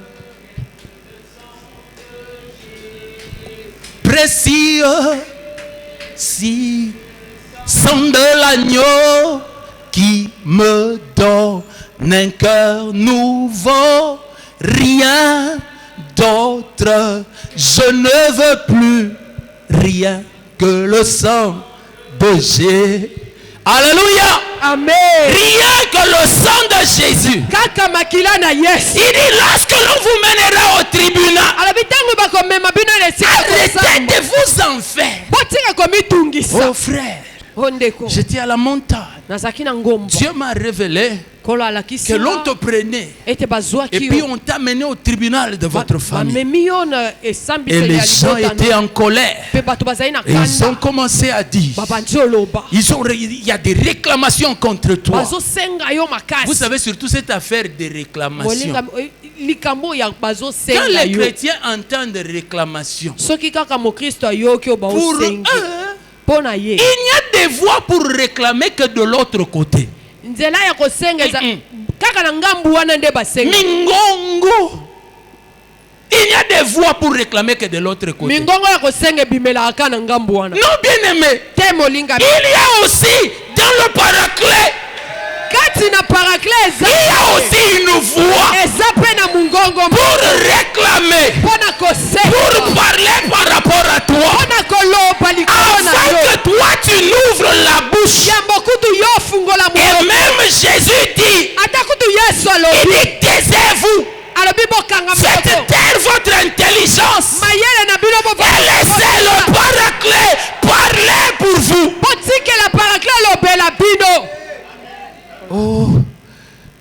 [SPEAKER 1] Précieux, si sang de l'agneau qui me donne un cœur nouveau, rien d'autre, je ne veux plus rien que le sang de Jésus. Alléluia.
[SPEAKER 2] Amen.
[SPEAKER 1] Rien que le sang de Jésus.
[SPEAKER 2] Kaka makila na Yesu.
[SPEAKER 1] Il dit lorsque l'on vous mènera au tribunal,
[SPEAKER 2] Alabi tango bakomema bino lesika
[SPEAKER 1] arrêtez
[SPEAKER 2] kosambo.
[SPEAKER 1] de vous en faire.
[SPEAKER 2] Botika komitungisa.
[SPEAKER 1] Oh frère,
[SPEAKER 2] Ondeko.
[SPEAKER 1] j'étais à la montagne.
[SPEAKER 2] Nazaki na ngomba.
[SPEAKER 1] Dieu m'a révélé
[SPEAKER 2] Kolo alakisi.
[SPEAKER 1] que l'on te prenait
[SPEAKER 2] Ete bazwaki.
[SPEAKER 1] et puis on t'a mené au tribunal de votre famille.
[SPEAKER 2] Bamemi yo na esambi
[SPEAKER 1] Et les gens étaient en colère.
[SPEAKER 2] Pe bato bazali na
[SPEAKER 1] Et ils ont
[SPEAKER 2] kanda.
[SPEAKER 1] commencé à dire,
[SPEAKER 2] Babandi oloba.
[SPEAKER 1] il y a des réclamations contre toi.
[SPEAKER 2] Bazosenga yo makasi.
[SPEAKER 1] Vous savez surtout cette affaire de réclamation.
[SPEAKER 2] Molinga likambo ya
[SPEAKER 1] Quand
[SPEAKER 2] bazosenga
[SPEAKER 1] les
[SPEAKER 2] yo.
[SPEAKER 1] chrétiens entendent réclamation,
[SPEAKER 2] Soki kaka mokristo ayoki o
[SPEAKER 1] pour eux,
[SPEAKER 2] baosengi. Pona ye.
[SPEAKER 1] il n'y a des voies pour réclamer que de l'autre côté.
[SPEAKER 2] Nzela ya kosengeza kaka na ngambu wana nde basenga.
[SPEAKER 1] Mingongo. Il y a des voies pour réclamer que de l'autre côté.
[SPEAKER 2] Mingongo ya kosenga bimela aka na ngambu wana.
[SPEAKER 1] Non, bien aimé.
[SPEAKER 2] Te molinga.
[SPEAKER 1] Il y a aussi dans le paraclet,
[SPEAKER 2] Kati na parakleza.
[SPEAKER 1] il y a aussi une voie
[SPEAKER 2] Eza pe na mungongo
[SPEAKER 1] pour réclamer,
[SPEAKER 2] pona kosenga.
[SPEAKER 1] pour parler par rapport à toi.
[SPEAKER 2] Pona koloba likolo na
[SPEAKER 1] Afin
[SPEAKER 2] yo.
[SPEAKER 1] que toi tu n'ouvres la bouche.
[SPEAKER 2] Yambo kutu yo fungola
[SPEAKER 1] Et
[SPEAKER 2] mungongo.
[SPEAKER 1] même Jésus dit,
[SPEAKER 2] Ata kutu Yesu
[SPEAKER 1] il
[SPEAKER 2] alobi.
[SPEAKER 1] dit taisez-vous,
[SPEAKER 2] Alobi bokanga
[SPEAKER 1] faites
[SPEAKER 2] moko.
[SPEAKER 1] taire votre intelligence
[SPEAKER 2] Mayele na bino bo.
[SPEAKER 1] et laissez le paraclet parler pour vous.
[SPEAKER 2] Potike la parakle lobela bino.
[SPEAKER 1] Oh,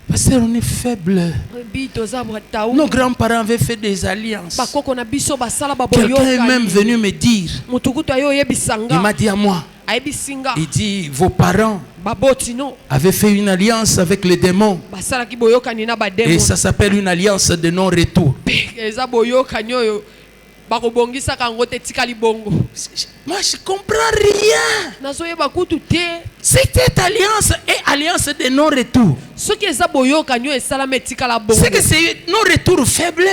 [SPEAKER 1] pasteur, on est faible.
[SPEAKER 2] Bito za bwatau.
[SPEAKER 1] Nos grands-parents avaient fait des alliances.
[SPEAKER 2] Bakoko na biso basala baboyo.
[SPEAKER 1] Quelqu'un est même venu me dire,
[SPEAKER 2] Mutukutu ayo
[SPEAKER 1] il
[SPEAKER 2] yebisanga.
[SPEAKER 1] m'a dit à moi,
[SPEAKER 2] Ayebisinga.
[SPEAKER 1] il dit, vos parents
[SPEAKER 2] Babotino.
[SPEAKER 1] avaient fait une alliance avec les démons.
[SPEAKER 2] Basala ki boyokani na
[SPEAKER 1] Et
[SPEAKER 2] bademo.
[SPEAKER 1] ça s'appelle une alliance de non-retour.
[SPEAKER 2] Eza boyokani oyo. Bakobongisa kango te tikali bongo.
[SPEAKER 1] Moi, je comprends rien.
[SPEAKER 2] Nazoyeba kutu te.
[SPEAKER 1] Cette alliance est alliance de non-retour.
[SPEAKER 2] Soki eza boyokani oyo esalama etikala bongo.
[SPEAKER 1] C'est que c'est non-retour faible.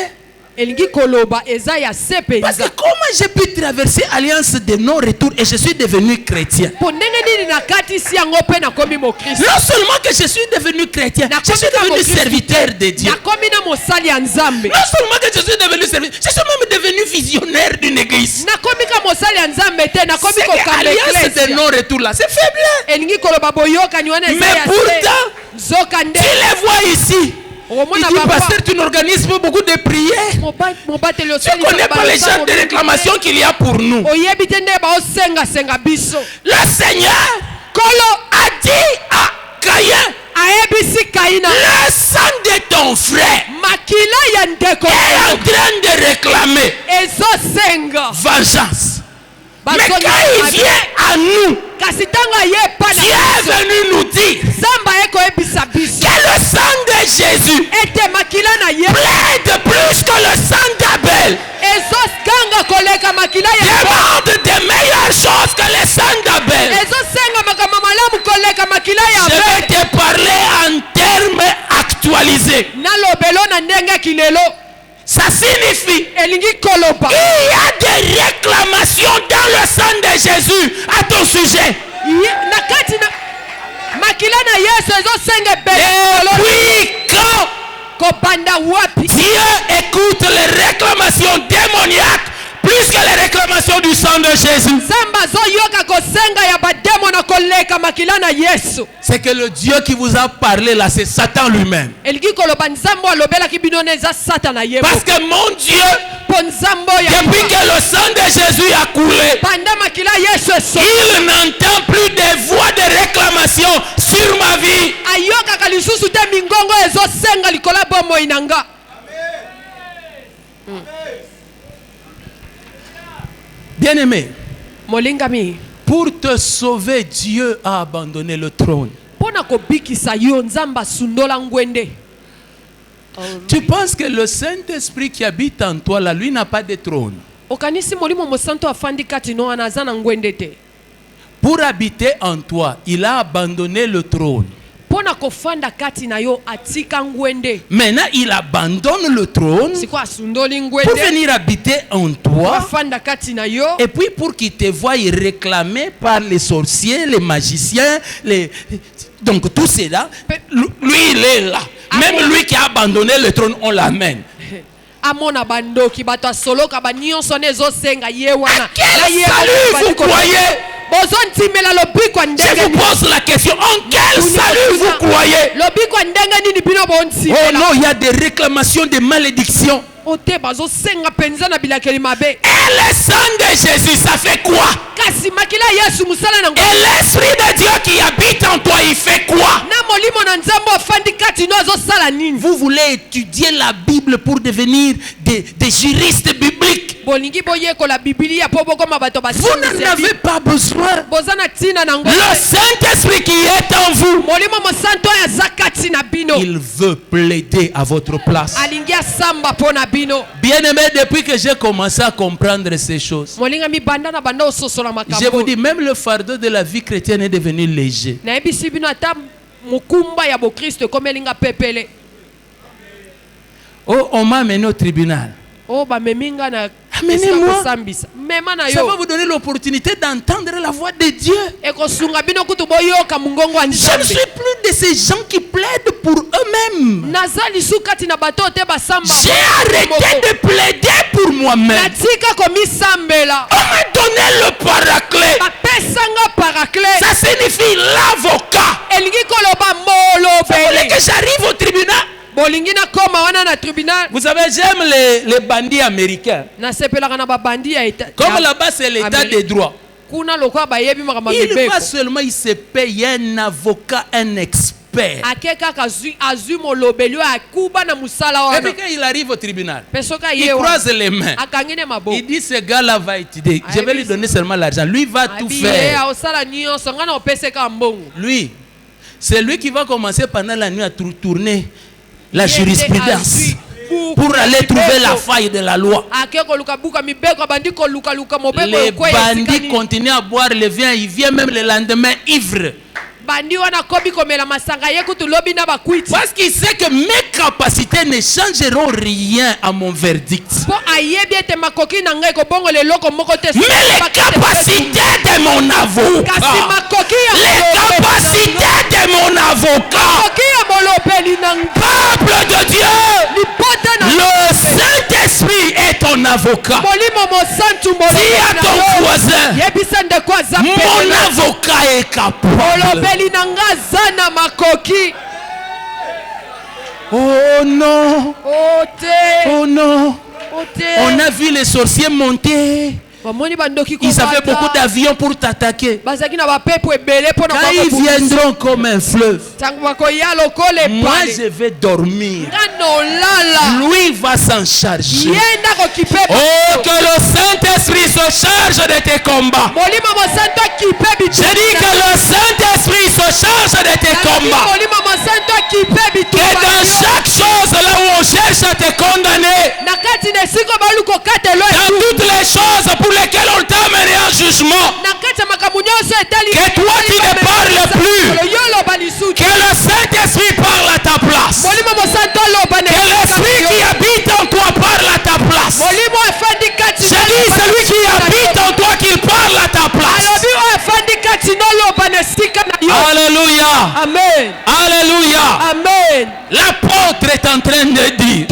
[SPEAKER 2] Elingi koloba eza ya se
[SPEAKER 1] Parce que
[SPEAKER 2] penza.
[SPEAKER 1] comment j'ai pu traverser alliance de non-retour et je suis devenu chrétien?
[SPEAKER 2] Po ndenge nini na kati si yango pe nakomi mokristo.
[SPEAKER 1] Non seulement que je suis devenu chrétien, je suis devenu serviteur de Dieu.
[SPEAKER 2] Nakomi na mosali ya Nzambe.
[SPEAKER 1] Non seulement que je suis devenu serviteur, je suis même devenu visionnaire d'une église.
[SPEAKER 2] Nakomi ka mosali ya Nzambe te nakomi
[SPEAKER 1] C'est que
[SPEAKER 2] kokamba
[SPEAKER 1] l'alliance de
[SPEAKER 2] eklezia.
[SPEAKER 1] non-retour là, c'est faible.
[SPEAKER 2] Elingi koloba boyokani wana eza
[SPEAKER 1] Mais
[SPEAKER 2] ya
[SPEAKER 1] pourtant,
[SPEAKER 2] se. Zoka nde.
[SPEAKER 1] tu les vois ici. Il
[SPEAKER 2] Omona
[SPEAKER 1] dit,
[SPEAKER 2] baba.
[SPEAKER 1] pasteur, tu n'organises pas beaucoup de prières.
[SPEAKER 2] Mobateli
[SPEAKER 1] Tu
[SPEAKER 2] osali.
[SPEAKER 1] ne connais pas les genres de réclamations qu'il y a pour nous.
[SPEAKER 2] Oyebi te nde baosenga senga biso.
[SPEAKER 1] Le Seigneur
[SPEAKER 2] Kolo
[SPEAKER 1] a dit à Caïn,
[SPEAKER 2] ayebisi Kaina.
[SPEAKER 1] le sang de ton frère
[SPEAKER 2] Makila ya ndeko.
[SPEAKER 1] est en train de réclamer
[SPEAKER 2] Ezosenga.
[SPEAKER 1] vengeance. Mais
[SPEAKER 2] Basoni
[SPEAKER 1] quand il vient à nous,
[SPEAKER 2] kasi ntango aye pa na
[SPEAKER 1] Dieu est
[SPEAKER 2] biso.
[SPEAKER 1] venu nous dire
[SPEAKER 2] Zamba ekoyebisa biso.
[SPEAKER 1] que le sang de Jésus
[SPEAKER 2] Ete makila na ye.
[SPEAKER 1] plaide plus que le sang d'Abel.
[SPEAKER 2] Ezokanga koleka makila ya.
[SPEAKER 1] Demande de meilleures choses que le sang d'Abel.
[SPEAKER 2] Ezosenga makambo malamu koleka makila
[SPEAKER 1] Je
[SPEAKER 2] ya
[SPEAKER 1] vais te parler en termes actualisés.
[SPEAKER 2] nalobelo na ndenge kilelo
[SPEAKER 1] Ça signifie
[SPEAKER 2] elingi koloba
[SPEAKER 1] il y a des réclamations dans le sang de Jésus à ton sujet.
[SPEAKER 2] na kati na makila na Yesu ezosenga ebele
[SPEAKER 1] Depuis quand
[SPEAKER 2] kobanda wapi
[SPEAKER 1] Dieu écoute les réclamations démoniaques plus que les réclamations du sang de Jésus?
[SPEAKER 2] Nzambe azoyoka kosenga ya bademo na koleka makila na Yesu.
[SPEAKER 1] C'est que le Dieu qui vous a parlé là, c'est Satan lui-même.
[SPEAKER 2] Elingi koloba nzambe alobelaki bino neza Satana yebo.
[SPEAKER 1] Parce que mon Dieu,
[SPEAKER 2] Po nzambe ya
[SPEAKER 1] depuis que le sang de Jésus a coulé,
[SPEAKER 2] banda makila Yesu eso.
[SPEAKER 1] il n'entend plus des voix de réclamation sur ma vie.
[SPEAKER 2] Ayoka kalisusu te mingongo ezosenga likola bomo inanga.
[SPEAKER 1] Bien-aimé,
[SPEAKER 2] Molingami.
[SPEAKER 1] pour te sauver, Dieu a abandonné le trône.
[SPEAKER 2] Pona kobikisa yo nzamba sundola ngwende.
[SPEAKER 1] Tu penses que le Saint-Esprit qui habite en toi, là, lui n'a pas de trône.
[SPEAKER 2] Okanisi molimo mosanto afandi kati no anazana ngwende te.
[SPEAKER 1] Pour habiter en toi, il a abandonné le trône.
[SPEAKER 2] Pona kofanda kati na yo atika ngwende.
[SPEAKER 1] Maintenant, il abandonne le trône
[SPEAKER 2] Siko asundoli
[SPEAKER 1] pour
[SPEAKER 2] ngwende.
[SPEAKER 1] venir habiter en toi.
[SPEAKER 2] Afanda kati na yo.
[SPEAKER 1] Et puis pour qu'il te voie réclamé par les sorciers, les magiciens, donc tout cela, lui il est là. Même lui qui a abandonné le trône, on l'amène.
[SPEAKER 2] Amona bandoki bato asoloka ba nyonso nezo senga ye wana.
[SPEAKER 1] Quel salut vous croyez? Je vous pose la question, en quel salut vous croyez? Oh non, il y a des réclamations de malédiction. Et le sang de Jésus, ça fait quoi? Et l'Esprit de Dieu qui habite en toi, il fait quoi? Vous voulez étudier la Bible pour devenir des juristes bibliques. Vous n'en avez pas besoin. Le Saint-Esprit qui est en vous, il veut plaider à votre place. Bien-aimé, depuis que j'ai commencé à comprendre ces choses, je vous dis, même le fardeau de la vie chrétienne est devenu léger. Oh, on m'a amené au tribunal. Amenez-moi. Ça va vous donner l'opportunité d'entendre la voix de Dieu. Je ne suis plus de ces gens qui plaident pour eux-mêmes. J'ai arrêté de plaider pour moi-même. On m'a donné le paraclet. Ça signifie l'avocat. Vous voulez que j'arrive au tribunal? Vous savez, j'aime les bandits américains. Comme là-bas, c'est l'état des droits. Il va seulement, il se paye un avocat, un expert. Et puis quand il arrive au tribunal, il croise les mains. Il dit, ce gars-là va étudier. Je vais lui donner seulement l'argent. Lui va tout faire. Lui, c'est lui qui va commencer pendant la nuit à tourner la jurisprudence pour aller trouver la faille de la loi. Les bandits continuent à boire le vin, il vient même le lendemain ivre. Parce qu'il sait que mes capacités ne changeront rien à mon verdict. Mais les capacités de mon avocat, peuple de Dieu, le Saint-Esprit est ton avocat. Dis à ton voisin, mon avocat est capable. Oh non. Oh non. On a vu les sorciers monter. Ils avaient beaucoup d'avions pour t'attaquer. Quand ils viendront comme un fleuve, moi je vais dormir. Lui va s'en charger. Oh, que le Saint-Esprit se charge de tes combats. Je dis que le Saint-Esprit se charge de tes combats. Que dans chaque chose là où on cherche à te condamner, dans toutes les choses pour lesquelles on t'a amené en jugement, Que toi tu ne parles plus. Que le Saint-Esprit parle à ta place. Que l'Esprit qui habite en toi parle à ta place. Je dis celui qui habite en toi qu'il parle à ta place. Alléluia.
[SPEAKER 2] Amen.
[SPEAKER 1] Alléluia.
[SPEAKER 2] Amen.
[SPEAKER 1] L'apôtre est en train de dire.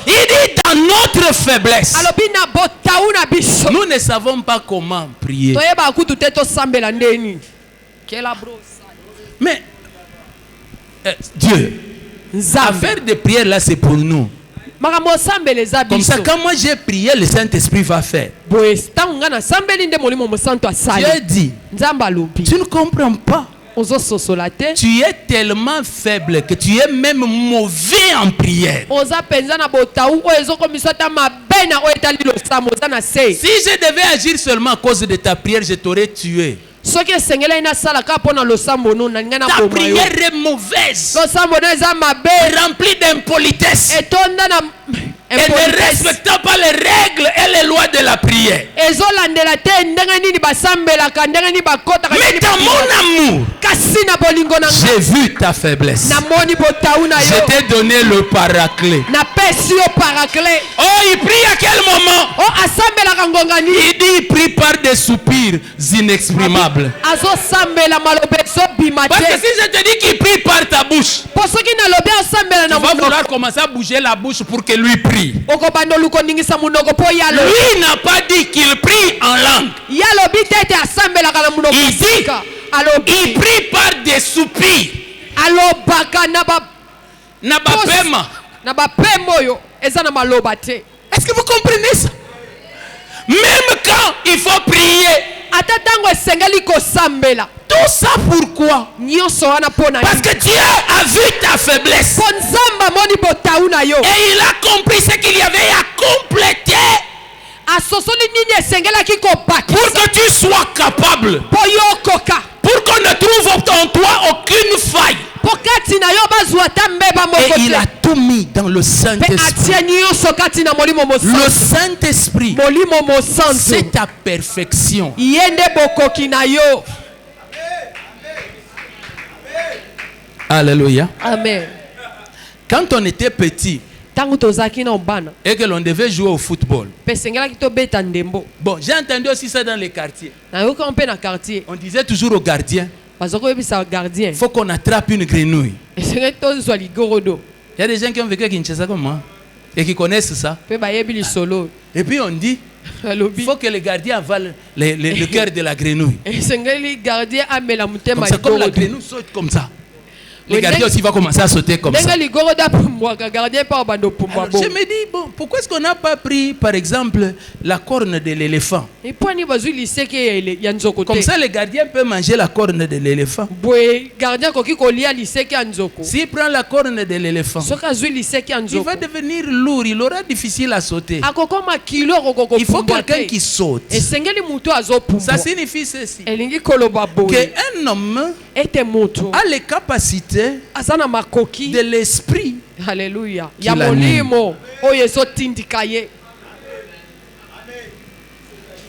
[SPEAKER 1] Il dit dans notre faiblesse. Nous ne savons pas comment prier. Mais Dieu, affaire de prière là c'est pour nous. Comme ça quand moi j'ai prié, le Saint-Esprit va faire. Dieu dit, tu ne comprends pas. Tu es tellement faible que tu es même mauvais en prière. Si je devais agir seulement à cause de ta prière, je t'aurais tué. Ta prière est mauvaise, remplie d'impolitesse, et ne respectant pas les règles et les lois de la prière. Mais dans mon amour, j'ai vu ta faiblesse. Je t'ai donné le paraclet. Oh, il prie à quel moment? Il dit il prie par des soupirs inexprimables. Parce que si je te dis qu'il prie par ta bouche, tu vas vouloir commencer à bouger la bouche pour que lui prie. Lui n'a pas dit qu'il prie en langue. Il dit il prie par des soupirs. Est-ce que vous comprenez ça? Même quand il faut prier, tout ça pourquoi? Parce que Dieu a vu ta faiblesse et il a compris ce qu'il y avait à compléter pour que tu sois capable, pour qu'on ne trouve en toi aucune faille. Et il a tout mis dans le Saint-Esprit. Le Saint-Esprit, c'est ta perfection. Alléluia.
[SPEAKER 2] Amen.
[SPEAKER 1] Quand on était petit et que l'on devait jouer au football, bon, j'ai entendu aussi ça dans les quartiers. On disait toujours aux gardiens, il faut qu'on attrape une grenouille. Il y a des gens qui ont vécu à Kinshasa comme moi et qui connaissent ça. Et puis on dit, il faut que les gardiens avalent le cœur de la grenouille. Comme ça, comme la grenouille saute comme ça, les gardiens aussi vont commencer à sauter comme ça. Alors, je me dis, bon, pourquoi est-ce qu'on n'a pas pris, par exemple, la corne de l'éléphant? Comme ça, les gardiens peuvent manger la corne de l'éléphant. S'il prend la corne de l'éléphant, il va devenir lourd, il aura difficile à sauter. Il faut quelqu'un qui saute. Ça signifie ceci, qu'un homme a les capacités de l'esprit.
[SPEAKER 2] Alléluia.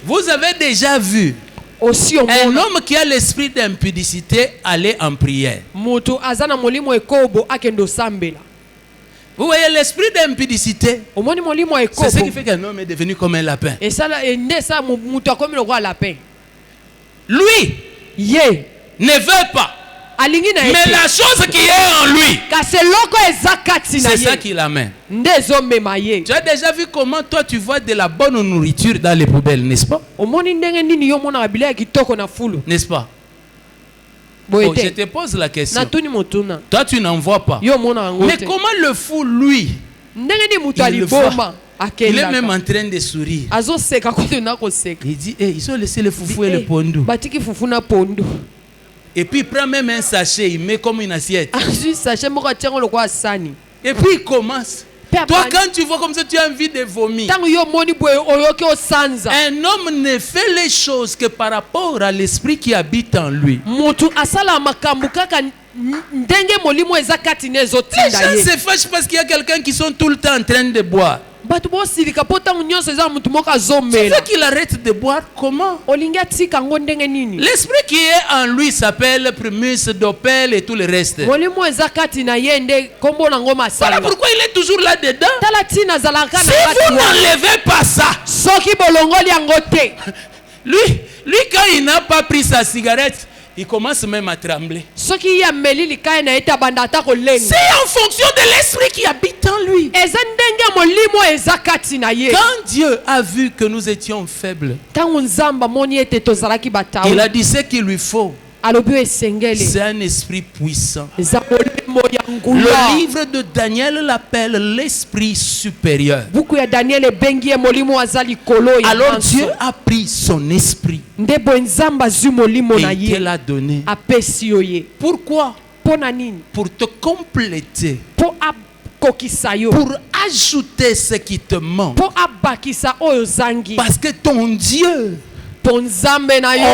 [SPEAKER 1] Vous avez déjà vu un homme qui a l'esprit d'impudicité aller en prière. Vous voyez l'esprit d'impudicité, c'est ce qui fait qu'un homme est devenu comme un lapin. Lui ne veut pas. Mais la chose qui est en lui, c'est ça qui l'amène. Tu as déjà vu comment toi tu vois de la bonne nourriture dans les poubelles, n'est-ce pas? N'est-ce pas? Oh, je te pose la question. Toi tu n'en vois pas. Mais comment le fou, lui, il le voit. Il est même en train de sourire. Il dit, hey, ils ont laissé le foufou et le pondou. Et puis il prend même un sachet, il met comme une assiette. Et puis il commence. Toi quand tu vois comme ça, tu as envie de vomir. Un homme ne fait les choses que par rapport à l'esprit qui habite en lui. Les gens se fâchent parce qu'il y a quelqu'un qui sont tout le temps en train de boire.
[SPEAKER 2] bato bosilika po ntango nyonso eza mutu moko
[SPEAKER 1] Tu
[SPEAKER 2] azomela
[SPEAKER 1] veux qu'il arrête de boire comment?
[SPEAKER 2] olingi atika yango ndenge nini?
[SPEAKER 1] L'esprit qui est en lui s'appelle Primus, Dopel et tout le reste.
[SPEAKER 2] molimo eza kati na ye nde kombo nango
[SPEAKER 1] Voilà
[SPEAKER 2] masanga.
[SPEAKER 1] pourquoi il est toujours là-dedans.
[SPEAKER 2] tala ntina azalaka
[SPEAKER 1] Si
[SPEAKER 2] na
[SPEAKER 1] vous
[SPEAKER 2] kati wana.
[SPEAKER 1] n'enlevez pas ça,
[SPEAKER 2] soki bolongoli yango te
[SPEAKER 1] lui quand il n'a pas pris sa cigarette, il commence même à trembler.
[SPEAKER 2] soki ye ameli likaye na ye te abanda ata kolenga.
[SPEAKER 1] C'est en fonction de l'esprit qui habite en lui.
[SPEAKER 2] eza ndenge molimo eza kati na ye.
[SPEAKER 1] Quand Dieu a vu que nous étions faibles,
[SPEAKER 2] ntango nzambe amoni ete tozalaki
[SPEAKER 1] il
[SPEAKER 2] batawu
[SPEAKER 1] a dit ce qu'il lui faut,
[SPEAKER 2] alobi oyo esengeli
[SPEAKER 1] c'est un esprit puissant.
[SPEAKER 2] eza molimo ya
[SPEAKER 1] Le
[SPEAKER 2] ngula.
[SPEAKER 1] livre de Daniel l'appelle l'esprit supérieur.
[SPEAKER 2] buku ya daniel ebengi ye molimo aza likolo ya
[SPEAKER 1] Alors
[SPEAKER 2] manso.
[SPEAKER 1] Dieu a pris son esprit
[SPEAKER 2] nde boye nzambe azwi molimo na
[SPEAKER 1] et il te
[SPEAKER 2] ye
[SPEAKER 1] l'a donné.
[SPEAKER 2] apesi yo ye.
[SPEAKER 1] Pourquoi?
[SPEAKER 2] mpo na nini?
[SPEAKER 1] Pour te compléter,
[SPEAKER 2] mpo akokisa yo,
[SPEAKER 1] pour ajouter ce qui te manque.
[SPEAKER 2] mpo abakisa oyo ozangi.
[SPEAKER 1] Parce que ton Dieu,
[SPEAKER 2] mpo nzambe na yo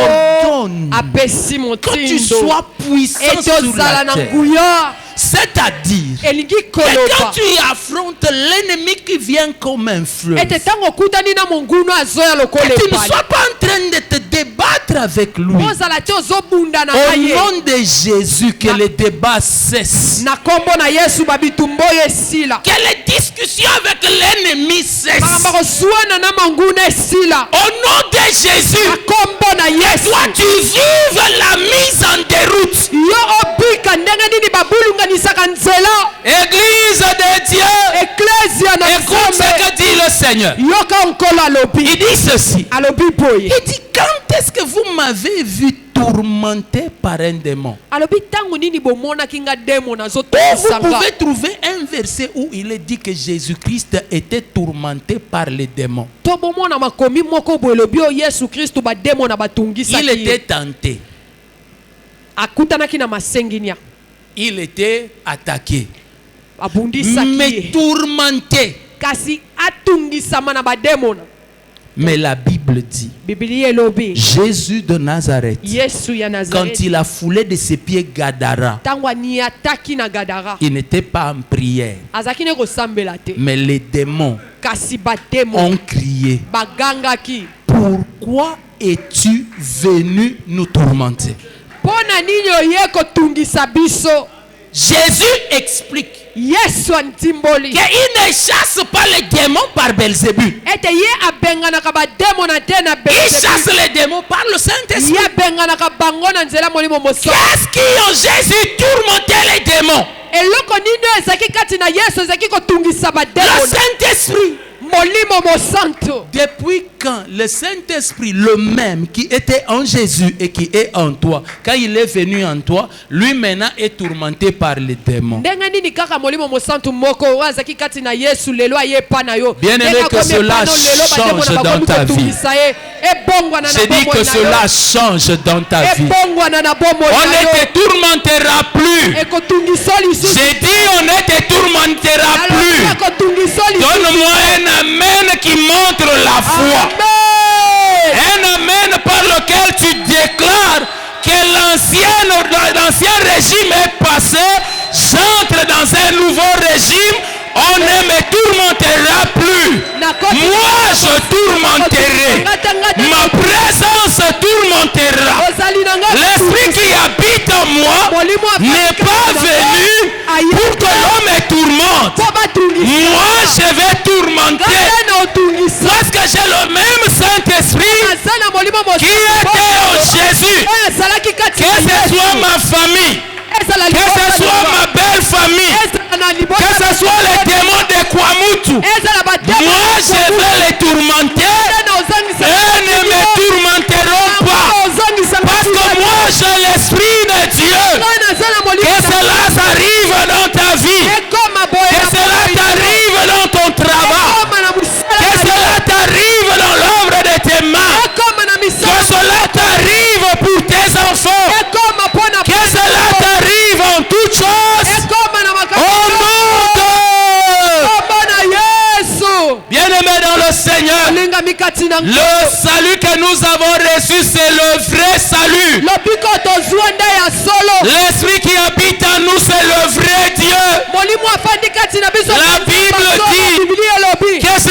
[SPEAKER 1] ordonne
[SPEAKER 2] apesi
[SPEAKER 1] que tu
[SPEAKER 2] motindo
[SPEAKER 1] sois puissant
[SPEAKER 2] ete
[SPEAKER 1] sur
[SPEAKER 2] ozala
[SPEAKER 1] la
[SPEAKER 2] na
[SPEAKER 1] terre.
[SPEAKER 2] nguya.
[SPEAKER 1] C'est-à-dire
[SPEAKER 2] elingi
[SPEAKER 1] que quand
[SPEAKER 2] koloba
[SPEAKER 1] tu affrontes l'ennemi qui vient comme un fleuve,
[SPEAKER 2] ete ntango okutani na mongunu azoya lokola
[SPEAKER 1] que tu ne
[SPEAKER 2] ebale
[SPEAKER 1] sois pas en train de te débattre avec lui.
[SPEAKER 2] ozala te ozobunda na
[SPEAKER 1] Au
[SPEAKER 2] ye.
[SPEAKER 1] nom de Jésus, que les débats cessent.
[SPEAKER 2] na kombo na yesu babitumba oyo esila.
[SPEAKER 1] Que les discussions avec l'ennemi cessent.
[SPEAKER 2] makambo kosuana na mongunu esila.
[SPEAKER 1] Au nom de Jésus,
[SPEAKER 2] na kombo na yesu
[SPEAKER 1] toi tu vives la mise en déroute.
[SPEAKER 2] yo obika ndenge nini babulunganisaka nzela.
[SPEAKER 1] Église de Dieu,
[SPEAKER 2] eklesia na
[SPEAKER 1] écoute ce
[SPEAKER 2] nzambe
[SPEAKER 1] que dit le Seigneur.
[SPEAKER 2] yoka nkolo
[SPEAKER 1] Il
[SPEAKER 2] alobi
[SPEAKER 1] dit ceci.
[SPEAKER 2] alobi boye
[SPEAKER 1] Il dit, quand est-ce que vous m'avez vu tourmenté par un démon?
[SPEAKER 2] alobi ntango nini bomonaki nga demo
[SPEAKER 1] Vous
[SPEAKER 2] nazotonisanga.
[SPEAKER 1] pouvez trouver un verset où il est dit que Jésus-Christ était tourmenté par les démons.
[SPEAKER 2] to bomona makomi moko boye elobi oyo yesu kristu bademo na
[SPEAKER 1] Il
[SPEAKER 2] batungisaki
[SPEAKER 1] était
[SPEAKER 2] ye.
[SPEAKER 1] tenté.
[SPEAKER 2] akutanaki na masenginia
[SPEAKER 1] Il était attaqué.
[SPEAKER 2] abundisaki
[SPEAKER 1] Mais
[SPEAKER 2] ye
[SPEAKER 1] tourmenté.
[SPEAKER 2] kasi atungisama na bademona.
[SPEAKER 1] Mais la Bible dit,
[SPEAKER 2] bibilia elobi
[SPEAKER 1] Jésus de Nazareth,
[SPEAKER 2] yesu ya
[SPEAKER 1] quand
[SPEAKER 2] nazareti
[SPEAKER 1] il a foulé de ses pieds Gadara,
[SPEAKER 2] ntango aniataki na gadara
[SPEAKER 1] il n'était pas en prière.
[SPEAKER 2] azalaki ne kosambela te
[SPEAKER 1] Mais les démons
[SPEAKER 2] kasi bademo
[SPEAKER 1] ont crié,
[SPEAKER 2] bagangaki
[SPEAKER 1] pourquoi es-tu venu nous tourmenter?
[SPEAKER 2] mpo na nini oye kotungisa biso.
[SPEAKER 1] Jésus explique
[SPEAKER 2] yesu antimboli
[SPEAKER 1] qu'il ne chasse pas les démons par Belzébul.
[SPEAKER 2] ete ye abenganaka bademo na te na
[SPEAKER 1] Il chasse
[SPEAKER 2] Belzebuli.
[SPEAKER 1] les démons par le Saint-Esprit.
[SPEAKER 2] ye abenganaka bango na nzela molimo mosantu.
[SPEAKER 1] Qu'est-ce qui en Jésus tourmentait les démons?
[SPEAKER 2] eloko nini oyo ezalaki kati na yesu ezalaki kotungisa
[SPEAKER 1] Le
[SPEAKER 2] bademo
[SPEAKER 1] Saint-Esprit.
[SPEAKER 2] molimo mosantu.
[SPEAKER 1] Depuis quand le Saint-Esprit, le même qui était en Jésus et qui est en toi, quand il est venu en toi, lui maintenant est tourmenté par les démons.
[SPEAKER 2] ndenge nini kaka molimo mosantu moko oyo azalaki kati na yesu lelo ayepa na yo.
[SPEAKER 1] Bien aimé,
[SPEAKER 2] Ndenge
[SPEAKER 1] que
[SPEAKER 2] akomi
[SPEAKER 1] cela
[SPEAKER 2] epa no lelo bademo
[SPEAKER 1] change
[SPEAKER 2] na bakomi
[SPEAKER 1] dans ta vie.
[SPEAKER 2] kotungisa ye. ebongwana na
[SPEAKER 1] J'ai dit
[SPEAKER 2] bomoi
[SPEAKER 1] que
[SPEAKER 2] na
[SPEAKER 1] cela
[SPEAKER 2] yo.
[SPEAKER 1] change dans ta vie.
[SPEAKER 2] ebongwana na bomoi
[SPEAKER 1] On
[SPEAKER 2] na
[SPEAKER 1] ne
[SPEAKER 2] yo.
[SPEAKER 1] te tourmentera plus.
[SPEAKER 2] ekotungisa lisusu.
[SPEAKER 1] J'ai dit on ne te tourmentera plus.
[SPEAKER 2] ekotungisa lisusu.
[SPEAKER 1] Donne-moi un amen qui montre la foi.
[SPEAKER 2] Amen.
[SPEAKER 1] Un amen par lequel tu déclares que l'ancien régime est passé. J'entre dans un nouveau régime. On ne me tourmentera plus. Moi, je tourmenterai. Ma présence tourmentera. L'esprit qui habite en moi n'est pas venu pour que l'homme me tourmente. Moi, je vais tourmenter. Parce que j'ai le même Saint-Esprit qui était en Jésus. Que ce soit ma famille, que ce soit ma belle famille, que ce soit les démons de Kwamutu, moi je vais les tourmenter et ne me tourmenteront pas. Parce que moi j'ai l'Esprit de Dieu. Que cela t'arrive dans ta vie, que cela t'arrive dans ton travail, que cela t'arrive dans l'œuvre de tes mains, que cela t'arrive pour tes enfants, que cela t'arrive en toutes choses. Au nom de bien-aimé dans le Seigneur, le salut que nous avons reçu, c'est le vrai salut. L'esprit qui habite en nous, c'est le vrai Dieu. La Bible dit que ce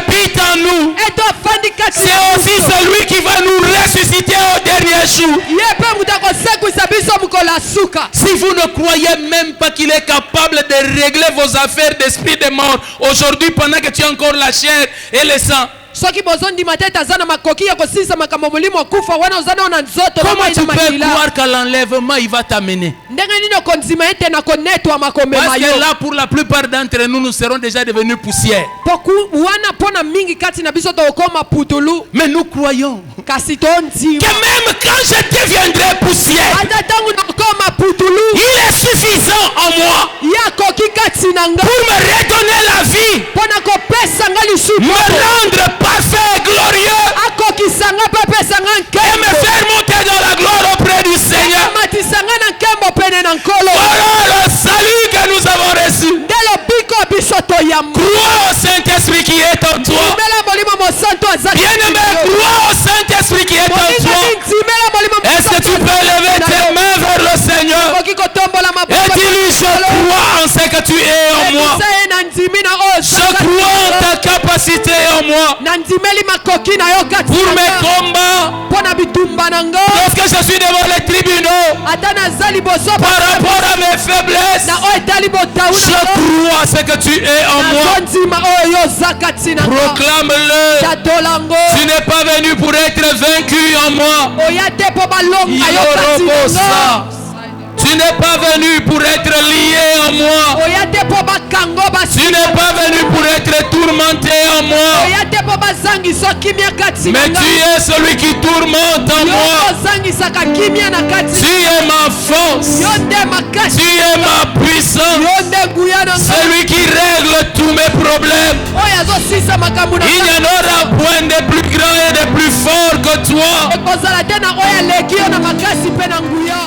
[SPEAKER 1] habite en nous,
[SPEAKER 2] eto afandi kati
[SPEAKER 1] c'est
[SPEAKER 2] na
[SPEAKER 1] aussi
[SPEAKER 2] biso.
[SPEAKER 1] celui qui va nous ressusciter au dernier jour.
[SPEAKER 2] Ye mpe moto akosekwisa biso mokolo ya suka.
[SPEAKER 1] Si vous ne croyez même pas qu'il est capable de régler vos affaires d'esprit de mort aujourd'hui pendant que tu as encore la chair et le sang,
[SPEAKER 2] soki bozondima te aza na makoki ya kosilisa makambo molimo akufa wana oza nao na nzoto
[SPEAKER 1] comment tu peux
[SPEAKER 2] makila.
[SPEAKER 1] croire qu'à l'enlèvement il va t'amener?
[SPEAKER 2] Ndenge nini okondima ete na konetwa
[SPEAKER 1] Parce
[SPEAKER 2] makomema
[SPEAKER 1] que
[SPEAKER 2] yo.
[SPEAKER 1] là, pour la plupart d'entre nous, nous serons déjà devenus poussière.
[SPEAKER 2] Poku wana pona mingi kati na biso tokoma putulu.
[SPEAKER 1] Mais nous croyons
[SPEAKER 2] Kasi tondima.
[SPEAKER 1] que même quand je deviendrai poussière,
[SPEAKER 2] Ata tangu nakoma putulu.
[SPEAKER 1] il est suffisant en moi
[SPEAKER 2] Ya koki kati na nga.
[SPEAKER 1] pour me redonner la vie,
[SPEAKER 2] Pona kopesa nga
[SPEAKER 1] me
[SPEAKER 2] lisusu.
[SPEAKER 1] rendre parfait et glorieux
[SPEAKER 2] Akokisa nga pe pesa nga
[SPEAKER 1] et me
[SPEAKER 2] nkembo.
[SPEAKER 1] faire monter dans la gloire auprès du Seigneur.
[SPEAKER 2] Matisa nga na nkembo pene na nkolo.
[SPEAKER 1] Voilà le salut que nous avons reçu.
[SPEAKER 2] Ndelo biko biso toyamba.
[SPEAKER 1] Crois au Saint-Esprit qui est en toi.
[SPEAKER 2] Ndimela molimo mosanto azali.
[SPEAKER 1] Bien-aimé, crois au Saint-Esprit qui est en
[SPEAKER 2] Moninga
[SPEAKER 1] toi.
[SPEAKER 2] ndimela molimo
[SPEAKER 1] Est-ce que tu peux lever tes mains vers le Seigneur
[SPEAKER 2] Koki kotombola
[SPEAKER 1] et
[SPEAKER 2] maboko.
[SPEAKER 1] dis-lui, je crois en ce que tu es en moi.
[SPEAKER 2] Ebisa na ndimi na oyo.
[SPEAKER 1] Je crois en ta capacité en moi
[SPEAKER 2] Na ndimeli makoki na yo kati.
[SPEAKER 1] pour mes combats.
[SPEAKER 2] Pona bitumba na nga.
[SPEAKER 1] Lorsque je suis devant les tribunaux
[SPEAKER 2] Ata nazali boso
[SPEAKER 1] par rapport à mes faiblesses,
[SPEAKER 2] na oyo etali botauna.
[SPEAKER 1] je crois ce que tu es en moi.
[SPEAKER 2] Nazondima oyo oza kati na nga.
[SPEAKER 1] Proclame-le.
[SPEAKER 2] Tadolango.
[SPEAKER 1] Tu n'es pas venu pour être vaincu en moi.
[SPEAKER 2] Oya te po balonga yo kati na
[SPEAKER 1] Yorobosa.
[SPEAKER 2] nga.
[SPEAKER 1] Tu n'es pas venu pour être lié en moi.
[SPEAKER 2] Oya te po bakango basi.
[SPEAKER 1] Tu n'es pas venu pour être tourmenté en moi.
[SPEAKER 2] Oya te po bazangisa kimia kati na
[SPEAKER 1] Mais
[SPEAKER 2] nga.
[SPEAKER 1] tu es celui qui tourmente en
[SPEAKER 2] Yo
[SPEAKER 1] moi.
[SPEAKER 2] ozangisaka kimia na kati.
[SPEAKER 1] Tu es ma force.
[SPEAKER 2] Yo nde makasi.
[SPEAKER 1] Tu es ma puissance.
[SPEAKER 2] Yo nde nguya na nga.
[SPEAKER 1] Celui qui règle tous mes problèmes.
[SPEAKER 2] Oyo azosisa makambo na
[SPEAKER 1] Il n'y en aura point de plus grand et de plus fort que toi.
[SPEAKER 2] ekozala te na oyo aleki yo na makasi mpe na nguya.